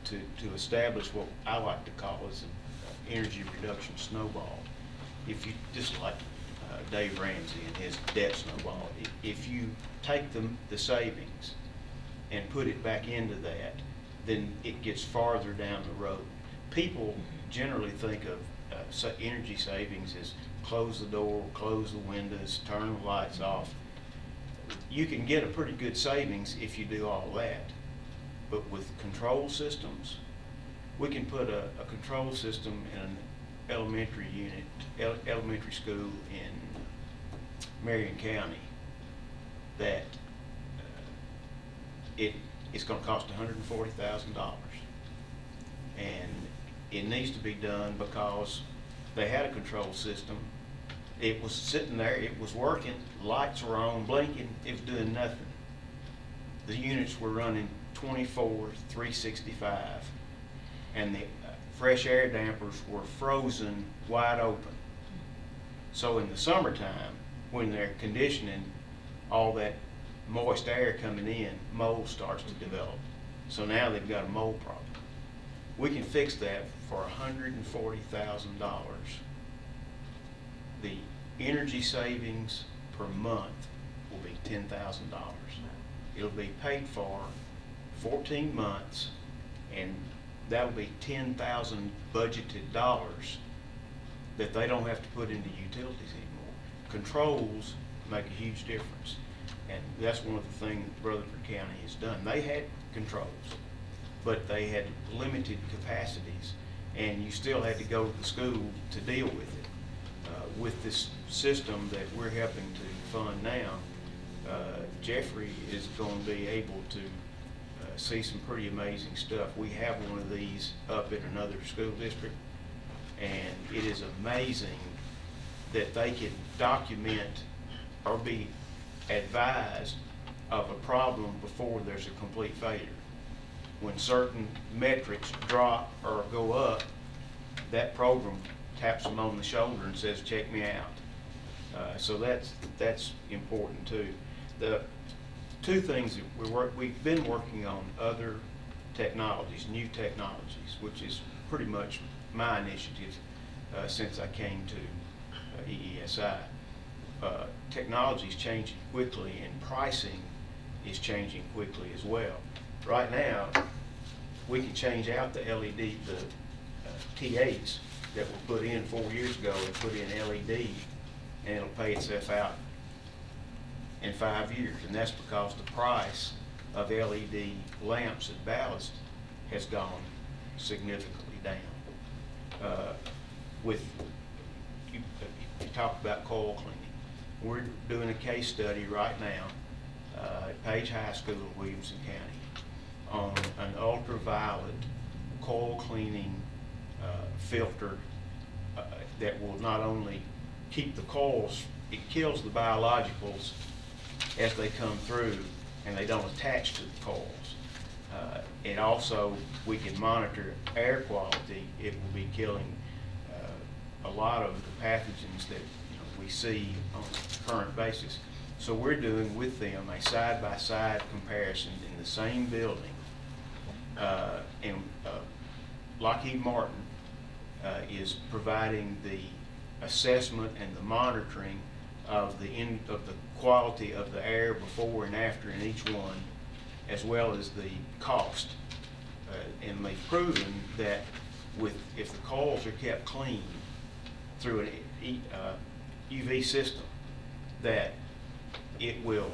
to establish what I like to call as an energy reduction snowball. If you, just like Dave Ramsey and his debt snowball, if you take the savings and put it back into that, then it gets farther down the road. People generally think of energy savings as close the door, close the windows, turn the lights off. You can get a pretty good savings if you do all that. But with control systems, we can put a control system elementary unit, elementary school in Marion County that it's gonna cost $140,000. And it needs to be done because they had a control system. It was sitting there, it was working, lights were on, blinking, it was doing nothing. The units were running 24, 365, and the fresh air dampers were frozen wide open. So in the summertime, when they're conditioning, all that moist air coming in, mold starts to develop. So now they've got a mold problem. We can fix that for $140,000. The energy savings per month will be $10,000. It'll be paid for 14 months, and that'll be 10,000 budgeted dollars that they don't have to put into utilities anymore. Controls make a huge difference, and that's one of the things that Rutherford County has done. They had controls, but they had limited capacities, and you still had to go to the school to deal with it. With this system that we're helping to fund now, Jeffrey is going to be able to see some pretty amazing stuff. We have one of these up in another school district, and it is amazing that they can document or be advised of a problem before there's a complete failure. When certain metrics drop or go up, that program taps them on the shoulder and says, check me out. So that's important too. The two things that we've been working on other technologies, new technologies, which is pretty much my initiative since I came to EESI. Technology is changing quickly, and pricing is changing quickly as well. Right now, we can change out the LED, the T8s that were put in 4 years ago and put in LED, and it'll pay itself out in 5 years. And that's because the price of LED lamps and ballasts has gone significantly down. You talked about coil cleaning. We're doing a case study right now at Page High School in Williamson County on an ultraviolet coil cleaning filter that will not only keep the coils, it kills the biologicals as they come through, and they don't attach to the coils. And also, we can monitor air quality. It will be killing a lot of the pathogens that we see on a current basis. So we're doing with them a side-by-side comparison in the same building. And Lockheed Martin is providing the assessment and the monitoring of the quality of the air before and after in each one, as well as the cost. And they've proven that if the coils are kept clean through an UV system, that it will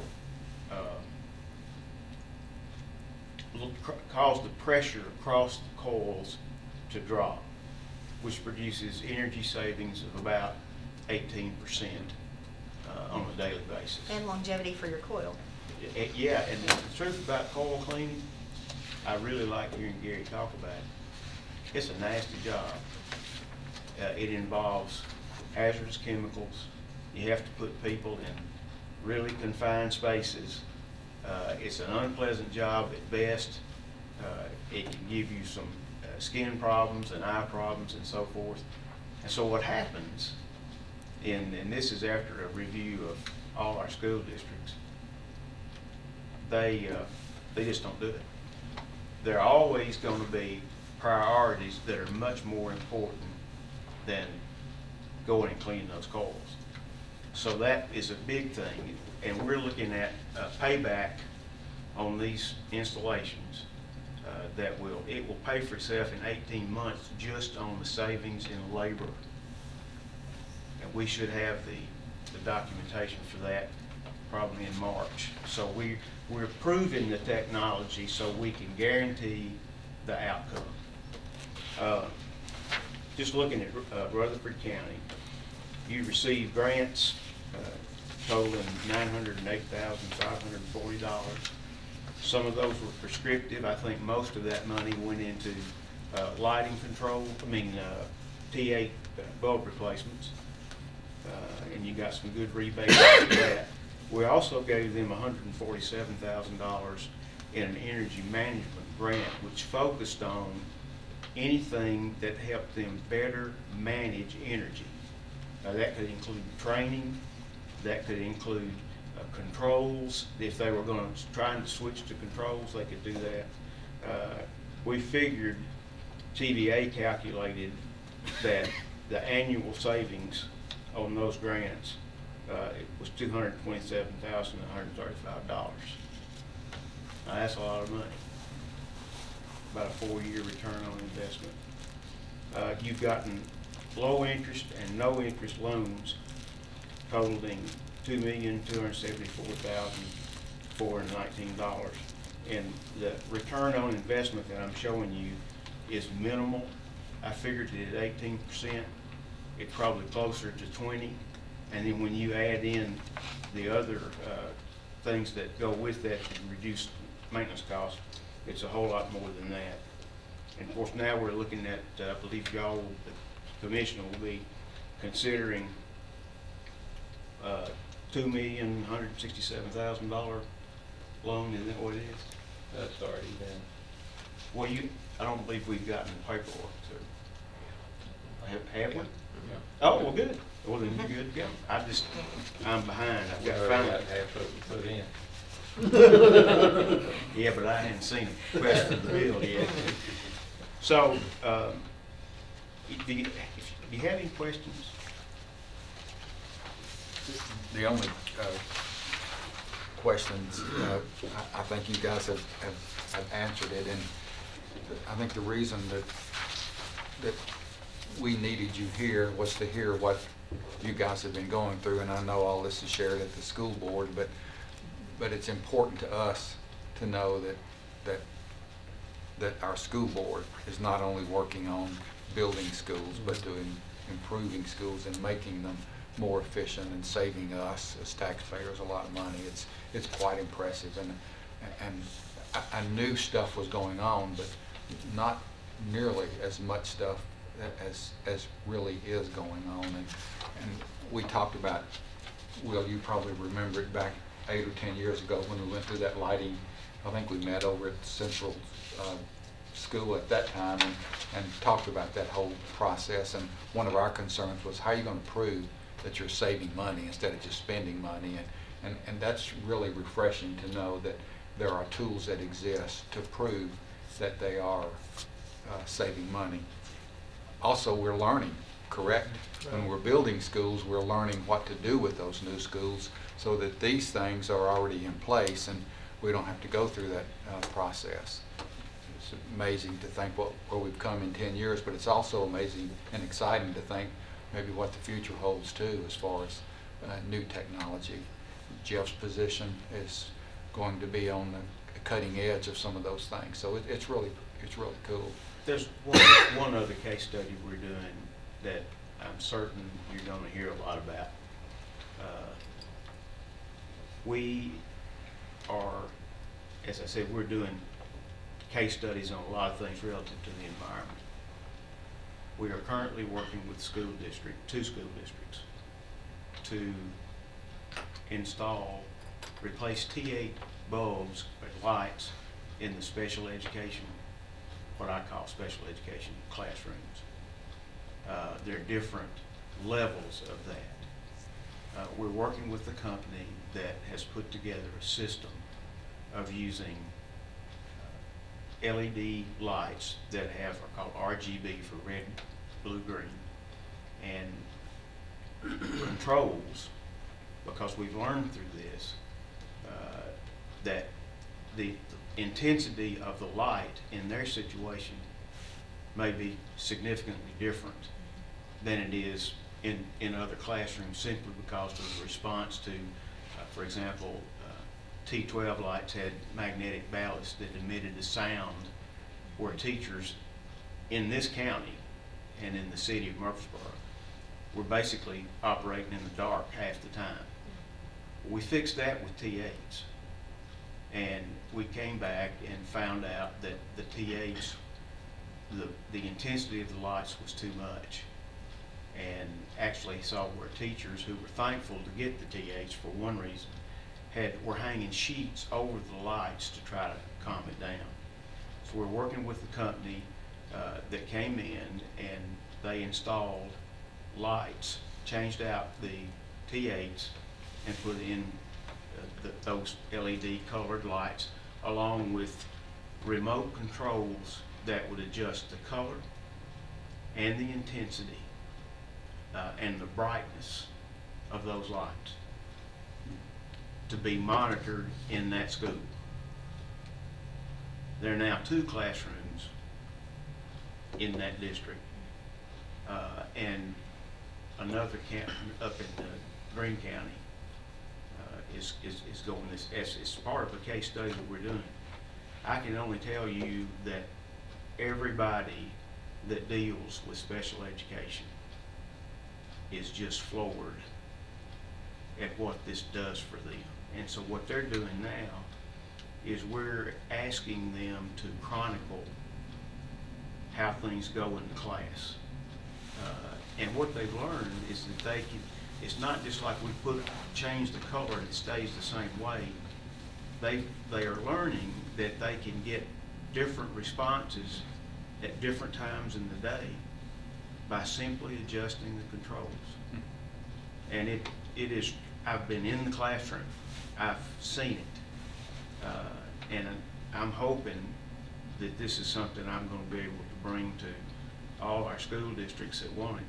cause the pressure across the coils to drop, which produces energy savings of about 18% on a daily basis. And longevity for your coil. Yeah, and the truth about coil cleaning, I really like hearing Gary talk about it. It's a nasty job. It involves hazardous chemicals. You have to put people in really confined spaces. It's an unpleasant job at best. It can give you some skin problems and eye problems and so forth. And so what happens, and this is after a review of all our school districts, they just don't do it. There are always going to be priorities that are much more important than going and cleaning those coils. So that is a big thing, and we're looking at payback on these installations that will pay for itself in 18 months just on the savings in labor. And we should have the documentation for that probably in March. So we're proving the technology so we can guarantee the outcome. just looking at Rutherford County, you received grants totaling $908,540. Some of those were prescriptive. I think most of that money went into lighting control, T8 bulb replacements. And you got some good rebates for that. We also gave them $147,000 in an energy management grant, which focused on anything that helped them better manage energy. That could include training, that could include controls. If they were trying to switch to controls, they could do that. We figured, TVA calculated that the annual savings on those grants, it was $227,135. Now that's a lot of money. About a 4-year return on investment. You've gotten low interest and no interest loans totaling $2,274,419. And the return on investment that I'm showing you is minimal. I figured it at 18%. It's probably closer to 20. And then when you add in the other things that go with that to reduce maintenance costs, it's a whole lot more than that. And of course now we're looking at, I believe y'all, the commission will be considering $2,167,000 loan. Isn't that what it is? That's already been. Well, I don't believe we've gotten the paperwork, so. Have we? Yeah. Oh, well, good. Well, then you're good to go. I'm behind. I've got Already finally. got half of it put in. Yeah, but I hadn't seen a request for the bill yet. So, if you have any questions? The only questions, I think you guys have answered it, and I think the reason that we needed you here was to hear what you guys have been going through, and I know all this is shared at the school board, but it's important to us to know that our school board is not only working on building schools, but doing improving schools and making them more efficient and saving us as taxpayers a lot of money. It's quite impressive, and I knew stuff was going on, but not nearly as much stuff as really is going on. And we talked about, well, you probably remember it back 8 or 10 years ago when we went through that lighting. I think we met over at Central School at that time and talked about that whole process. And one of our concerns was, how are you going to prove that you're saving money instead of just spending money? And that's really refreshing to know that there are tools that exist to prove that they are saving money. Also, we're learning, correct? When we're building schools, we're learning what to do with those new schools so that these things are already in place and we don't have to go through that process. It's amazing to think where we've come in 10 years, but it's also amazing and exciting to think maybe what the future holds too as far as new technology. Jeff's position is going to be on the cutting edge of some of those things, so it's really cool. There's one other case study we're doing that I'm certain you're going to hear a lot about. We are, as I said, we're doing case studies on a lot of things relative to the environment. We are currently working with two school districts to replace T8 bulbs or lights in the special education, what I call special education classrooms. There are different levels of that. We're working with the company that has put together a system of using LED lights that are called RGB for red, blue, green, and controls, because we've learned through this that the intensity of the light in their situation may be significantly different than it is in other classrooms, simply because of the response to, for example, T12 lights had magnetic ballast that emitted a sound where teachers in this county and in the city of Murfreesboro, we're basically operating in the dark half the time. We fixed that with T8s. And we came back and found out that the T8s, the intensity of the lights was too much. And actually saw where teachers who were thankful to get the T8s for one reason were hanging sheets over the lights to try to calm it down. So we're working with the company that came in, and they installed lights, changed out the T8s and put in those LED colored lights, along with remote controls that would adjust the color and the intensity and the brightness of those lights to be monitored in that school. There are now 2 classrooms in that district, and another camp up in Greene County is going this as part of a case study that we're doing. I can only tell you that everybody that deals with special education is just floored at what this does for them. And so what they're doing now is we're asking them to chronicle how things go in the class. And what they've learned is that they can, it's not just like we change the color and it stays the same way. They are learning that they can get different responses at different times in the day by simply adjusting the controls. And it is, I've been in the classroom, I've seen it, and I'm hoping that this is something I'm going to be able to bring to all our school districts that want it.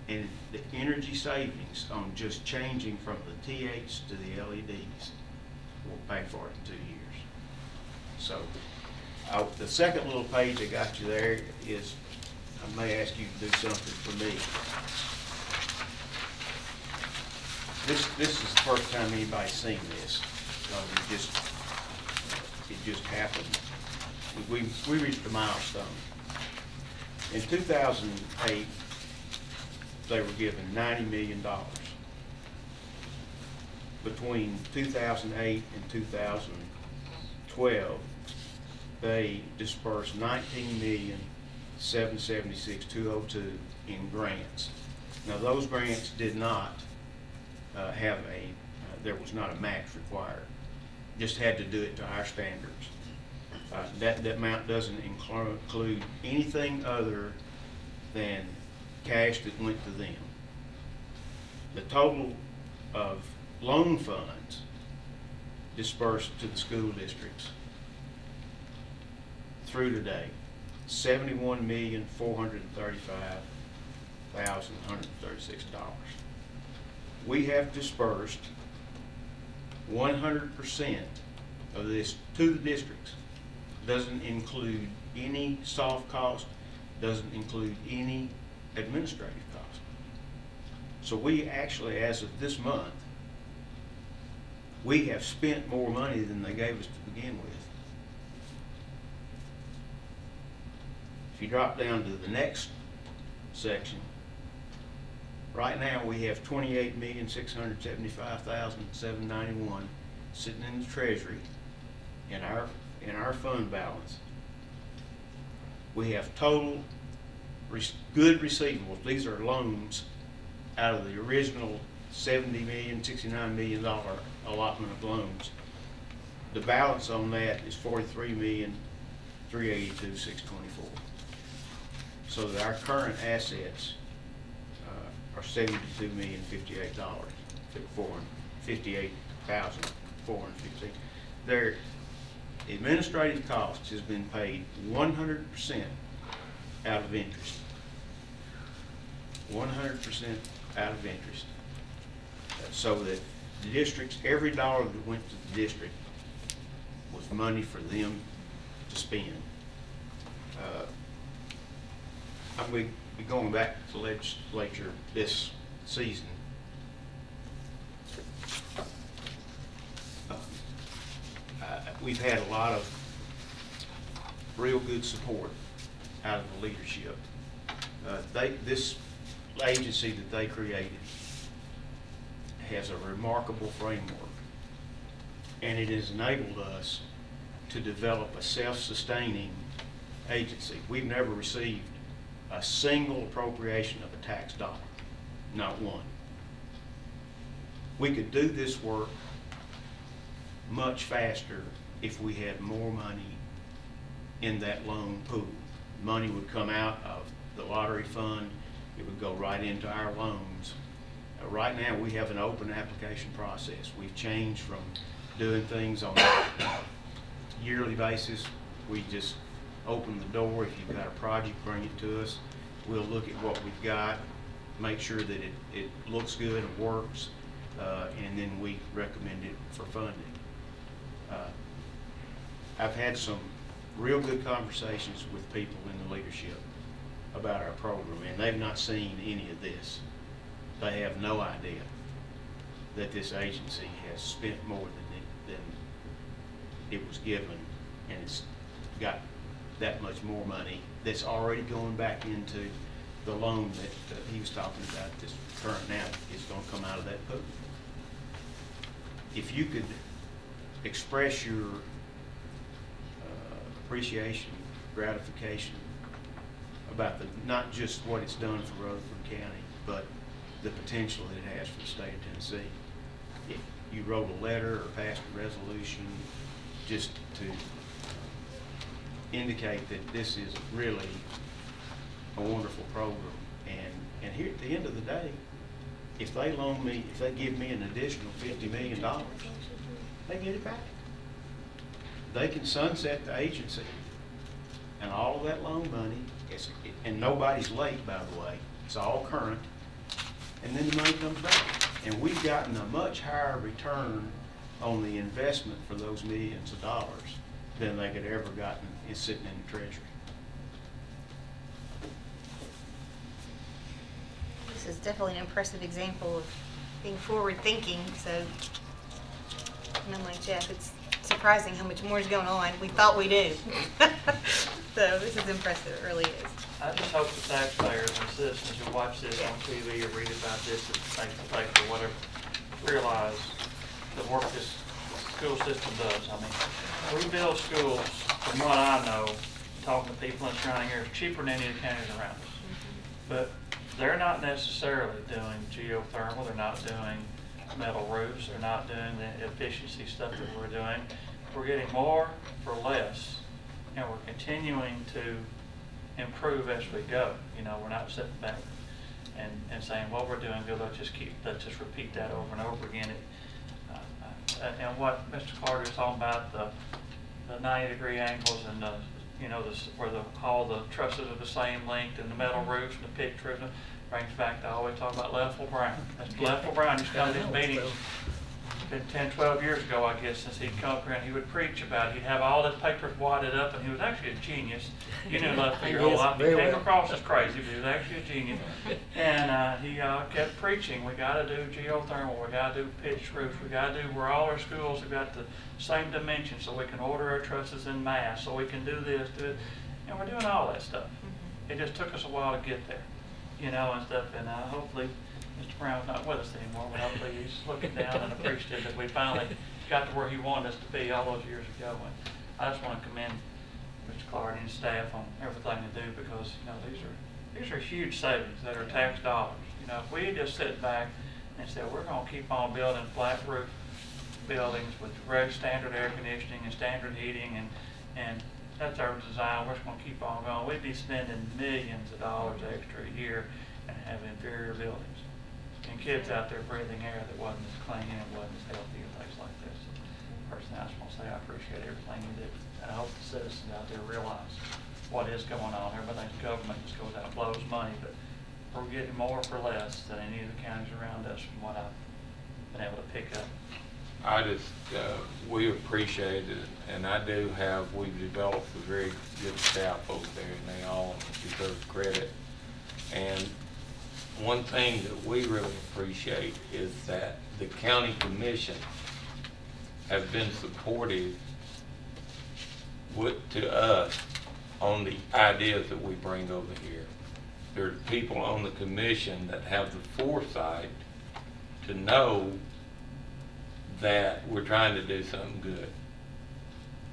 And the energy savings on just changing from the T8s to the LEDs will pay for it in 2 years. So the second little page I got you there is, I may ask you to do something for me. This is the first time anybody's seen this. It just happened. We reached a milestone. In 2008, they were given $90 million. Between 2008 and 2012, they dispersed $19,776,202 in grants. Now those grants did not have there was not a match required. Just had to do it to our standards. That amount doesn't include anything other than cash that went to them. The total of loan funds dispersed to the school districts through today, $71,435,136. We have dispersed 100% of this to the districts. Doesn't include any soft cost, doesn't include any administrative cost. So we actually, as of this month, we have spent more money than they gave us to begin with. If you drop down to the next section, right now we have $28,675,791 sitting in the Treasury in our fund balance. We have total good receivables. These are loans out of the original $70 million, $69 million allotment of loans. The balance on that is $43,382,624. So that our current assets are $72,058,458,450. Their administrative costs has been paid 100% out of interest. 100% out of interest. So that the districts, every dollar that went to the district was money for them to spend. I'm going to be going back to the legislature this season. We've had a lot of real good support out of the leadership. This agency that they created has a remarkable framework, and it has enabled us to develop a self-sustaining agency. We've never received a single appropriation of a tax dollar, not one. We could do this work much faster if we had more money in that loan pool. Money would come out of the lottery fund, it would go right into our loans. Right now, we have an open application process. We've changed from doing things on a yearly basis. We just open the door. If you've got a project, bring it to us. We'll look at what we've got, make sure that it looks good and works, and then we recommend it for funding. I've had some real good conversations with people in the leadership about our program, and they've not seen any of this. They have no idea that this agency has spent more than it was given, and it's got that much more money that's already going back into the loan that he was talking about. This current now is going to come out of that pool. If you could express your appreciation, gratification about not just what it's done for Rutherford County, but the potential it has for the state of Tennessee. If you wrote a letter or passed a resolution just to indicate that this is really a wonderful program, and here at the end of the day, if they give me an additional $50 million, they get it back. They can sunset the agency, and all of that loan money, and nobody's late, by the way, it's all current, and then the money comes back. And we've gotten a much higher return on the investment for those millions of dollars than they could ever gotten is sitting in the Treasury. This is definitely an impressive example of being forward-thinking, so, and I'm like Jeff, it's surprising how much more is going on. We thought we do. So this is impressive, it really is. I just hope the taxpayers and citizens who watch this on TV or read about this at face-to-face or whatever realize the work this school system does. I mean, we build schools, from what I know, talking to people in surrounding areas, cheaper than any of the counties around us. But they're not necessarily doing geothermal, they're not doing metal roofs, they're not doing the efficiency stuff that we're doing. We're getting more for less, and we're continuing to improve as we go. You know, we're not sitting back and saying, well, we're doing good, let's just repeat that over and over again. And what Mr. Carter is talking about, the 90-degree angles and the, you know, where all the trusses are the same length and the metal roofs and the pitch roofs, brings back to, I always talk about Leffel Brown. Mr. Leffel Brown used to come to these meetings. It's been 10, 12 years ago, I guess, since he'd come up here and he would preach about it. He'd have all his papers wadded up, and he was actually a genius. You knew Leffel your whole life. He came across as crazy, but he was actually a genius. And he kept preaching, we got to do geothermal, we got to do pitched roofs, we got to do where all our schools have got the same dimensions so we can order our trusses in mass, so we can do this, do it. And we're doing all that stuff. It just took us a while to get there, you know, and stuff. And hopefully, Mr. Brown's not with us anymore, but hopefully he's looking down and appreciative that we finally got to where he wanted us to be all those years ago. And I just want to commend Mr. Clark and his staff on everything they do, because, you know, these are huge savings that are tax dollars. You know, if we just sit back and said, we're going to keep on building flat roof buildings with very standard air conditioning and standard heating, and that's our design, we're just going to keep on going, we'd be spending millions of dollars extra a year and have inferior buildings. And kids out there breathing air that wasn't as clean and wasn't as healthy and things like this. Personally, I just want to say I appreciate everything you do. And I hope the citizens out there realize what is going on. Everybody thinks government just goes out and blows money, but we're getting more for less than any of the counties around us from what I've been able to pick up. We appreciate it, and we've developed a very good staff over there, and they all deserve credit. And one thing that we really appreciate is that the county commission has been supportive to us on the ideas that we bring over here. there's people on the commission that have the foresight to know that we're trying to do something good.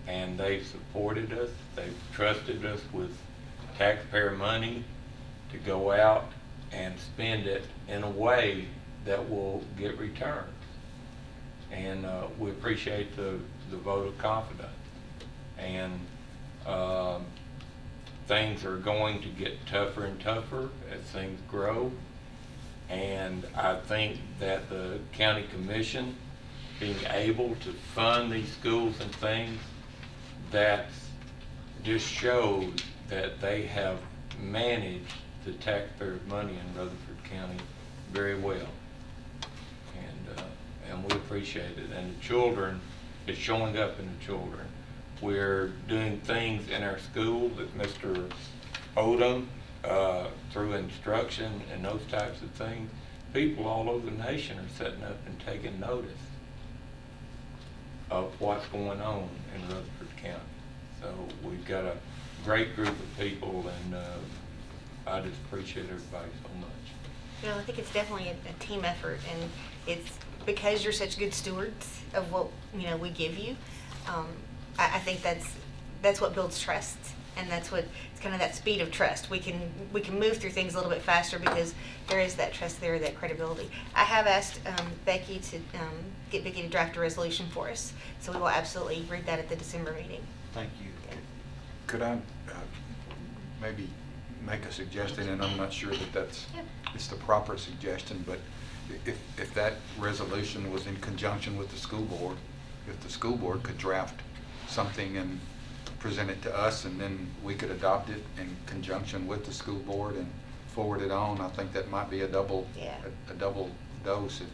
And they've supported us, they've trusted us with taxpayer money to go out and spend it in a way that will get returns. And we appreciate the vote of confidence. And things are going to get tougher and tougher as things grow. And I think that the county commission being able to fund these schools and things, that just shows that they have managed the taxpayers' money in Rutherford County very well. And we appreciate it. And the children, it's showing up in the children. We're doing things in our school that Mr. Odom, through instruction and those types of things, people all over the nation are setting up and taking notice of what's going on in Rutherford County. So we've got a great group of people, and I just appreciate everybody so much. I think it's definitely a team effort, and it's because you're such good stewards of what we give you. I think that's what builds trust, and that's what it's kind of that speed of trust. We can move through things a little bit faster because there is that trust there, that credibility. I have asked Becky to get Becky to draft a resolution for us, so we will absolutely read that at the December meeting. Thank you. Could I maybe make a suggestion, and I'm not sure that it's the proper suggestion, but if that resolution was in conjunction with the school board, if the school board could draft something and present it to us, and then we could adopt it in conjunction with the school board and forward it on, I think that might be a double dose, if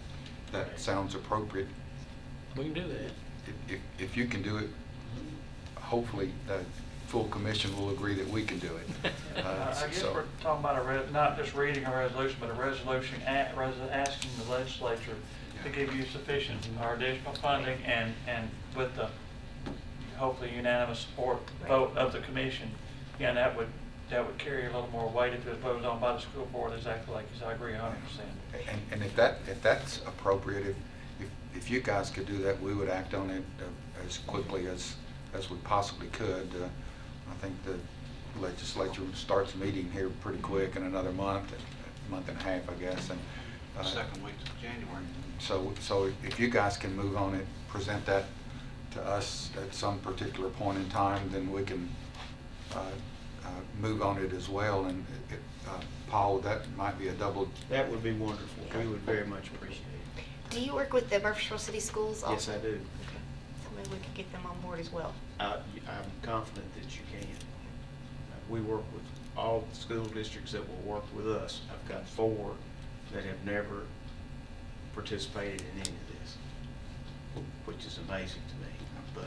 that sounds appropriate. We can do that. If you can do it, hopefully the full commission will agree that we can do it. I guess So- we're talking about not just reading a resolution, but a resolution asking the legislature to give you sufficient or additional funding, and with the hopefully unanimous support vote of the commission, that would carry a little more weight if it was voted on by the school board. Exactly like you said, I agree 100%. And if that's appropriate, if you guys could do that, we would act on it as quickly as we possibly could. I think the legislature starts meeting here pretty quick in another month and a half, I guess. And Second week of January. So if you guys can move on it, present that to us at some particular point in time, then we can move on it as well. And Paul, that might be a double. That would be wonderful. We would very much appreciate it. Do you work with the Murfreesboro City Schools also? Yes, I do. Okay. So maybe we could get them on board as well. I'm confident that you can. We work with all the school districts that will work with us. I've got 4 that have never participated in any of this, which is amazing to me. But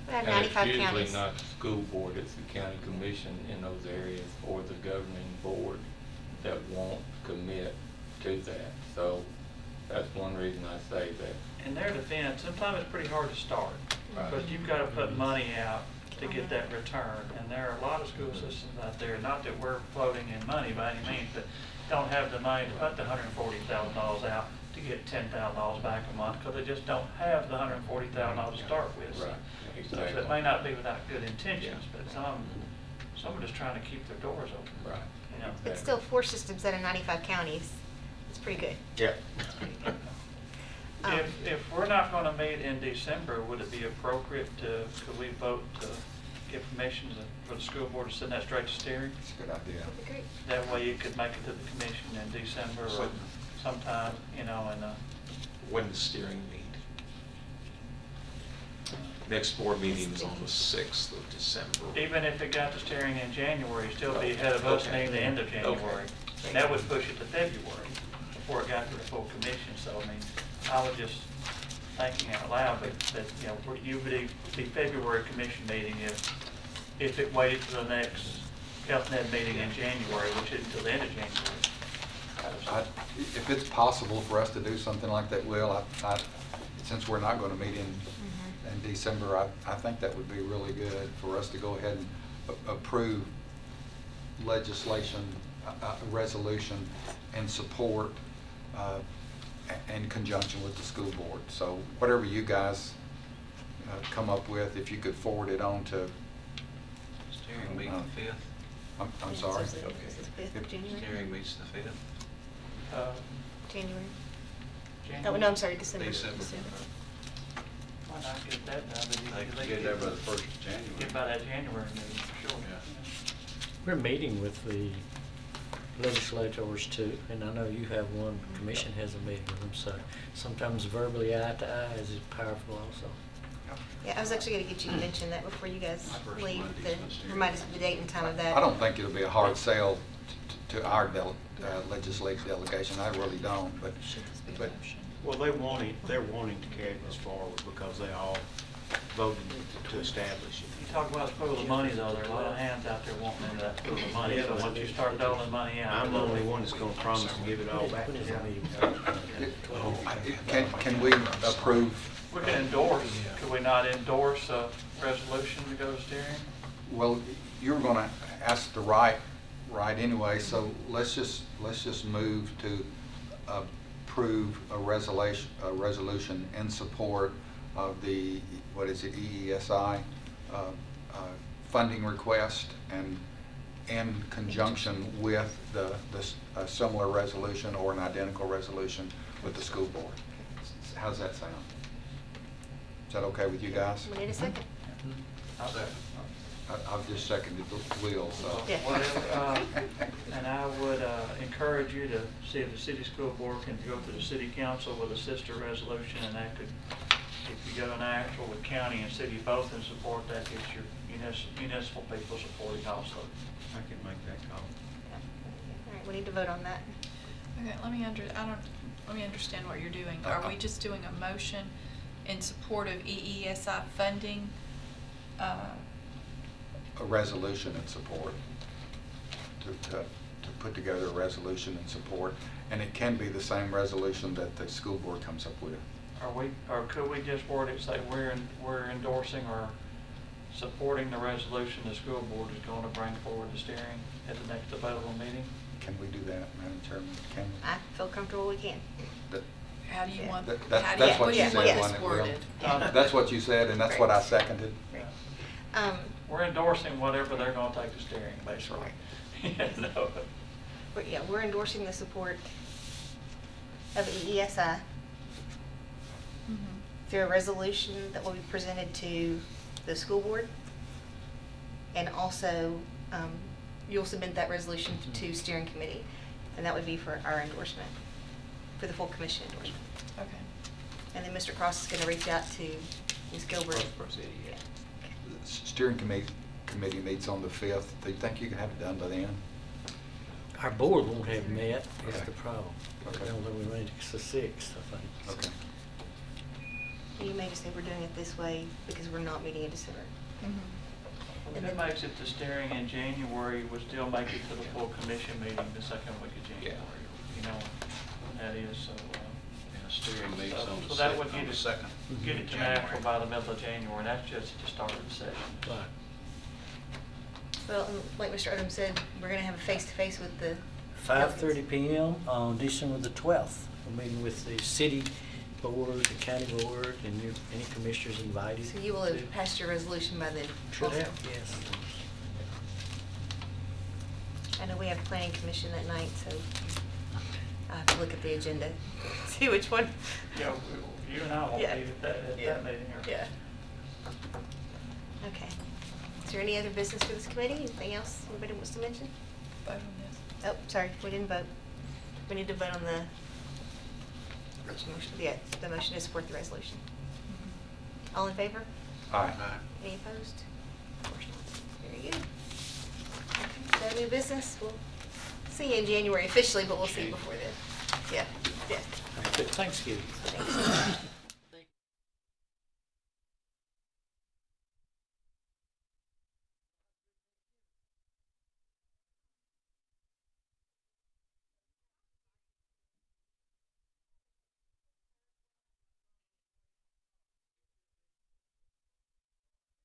We have And 95 it's counties. usually not the school board, it's the county commission in those areas or the governing board that won't commit to that. So that's one reason I say that. In their defense, sometimes it's pretty hard to start, Right. but you've got to put money out to get that return. And there are a lot of school systems out there, not that we're floating in money by any means, but don't have the money to put the $140,000 out to get $10,000 back a month, because they just don't have the $140,000 to start with. So- Right, So exactly. it may not be without good intentions, but some are just trying to keep their doors open. Right. It's still 4 systems out of 95 counties. It's pretty good. yeah. If we're not going to meet in December, would it be appropriate could we vote to give permission for the school board to send that straight to steering? It's a good idea. That'd be great. That way you could make it to the commission in December or sometime, and When does steering meet? Next board meeting is on the 6th of December. even if it got to steering in January, still be ahead of us Okay. near the end of January. Okay. And that would push it to February before it got to the full commission. So, I mean, I was just thinking out loud, that you would be February commission meeting if it waited to the next Health Net meeting in January, which isn't until the end of January. If it's possible for us to do something like that, Will, since we're not going to meet in December, I think that would be really good for us to go ahead and approve legislation a resolution in support in conjunction with the school board. So whatever you guys come up with, if you could forward it on to, Steering meet the 5th. I'm sorry. This is the 5th of January. Steering meets the 5th. January. Oh, January. no, I'm sorry, December. December. Why not get that done? But They you- can get there by the 1st of January. Get by that January meeting, for sure. Yeah. We're meeting with the legislators too, and I know you have one, commission has a meeting with them, so sometimes verbally eye to eye is powerful also. Yeah, I was actually gonna get you to mention that before you guys First leave, Monday's to Wednesday. remind us of the date and time of that. I don't think it'll be a hard sell to our legislative delegation. I really don't, but Well, they're wanting to carry this forward because they all voted to establish it. You talk about pool of money though, there are a lot of hands out there wanting into that pool of money, so once you start doling money out. I'm the only one that's gonna promise to give it all back When to is the them. meeting? Can we approve? We can endorse, could we not endorse a resolution to go to steering? Well, you were gonna ask the right anyway, so let's just move to approve a resolution in support of the, what is it, EESI funding request, and in conjunction with the similar resolution or an identical resolution with the school board. How's that sound? Is that okay with you guys? We need a second. I'll say. I've just seconded the wheel, so. Yeah. And I would encourage you to see if the city school board can go to the city council with a sister resolution, and that could, if you go an actual with county and city both in support, that gets your municipal people supporting also. I can make that call. All right, we need to vote on that. Okay, let me understand what you're doing. Are we just doing a motion in support of EESI funding? A resolution in support, to put together a resolution in support, and it can be the same resolution that the school board comes up with. Or could we just word it, say we're endorsing or supporting the resolution the school board is going to bring forward to steering at the next available meeting? Can we do that, Madam Chairman? Can we? I feel comfortable we can. That- How do you Yeah. want, that- how do That's you, what you yeah, said, yeah. wasn't it, Will? worded? That's what you said, and that's what I seconded. We're endorsing whatever they're going to take to steering, basically. No. But yeah, we're endorsing the support of EESI Mhm. through a resolution that will be presented to the school board. And also, you'll submit that resolution to steering committee, and that would be for our endorsement, for the full commission endorsement. Okay. And then Mr. Cross is gonna reach out to Ms. Gilbert. Yeah. Steering committee meets on the 5th. Do you think you can have it done by then? Our board won't have met, is Okay. the problem. Okay. I don't think we made it to the 6th, I think. Okay. You may just say we're doing it this way because we're not meeting in December. Mhm. If it makes it to steering in January, we still make it to the full commission meeting the second week of January. You know, that is, so, Yeah, steering meets on the So that would on get the it- 2nd. get it to January. natural by the middle of January, and that's just the start of the session. Right. Well, like Mr. Odom said, we're gonna have a face-to-face with the. 5:30 PM on December the 12th. We're meeting with the city board, the county board, and any commissioners invited. So you will have passed your resolution by then. Should have, yes. I know we have planning commission that night, so I have to look at the agenda, see which one. Yeah, you and I won't be Yeah. at that Yeah. meeting. or- Yeah. Okay. Is there any other business for this committee? Anything else anybody wants to mention? Vote on this. Oh, sorry, we didn't vote. We need to vote on the. Motion. Yeah, the motion to support the resolution. All in favor? Aye. Any opposed? Very good. Okay, so new business, we'll see you in January officially, but we'll see you before then. Yeah, yeah. Good Thanksgiving. Thanks.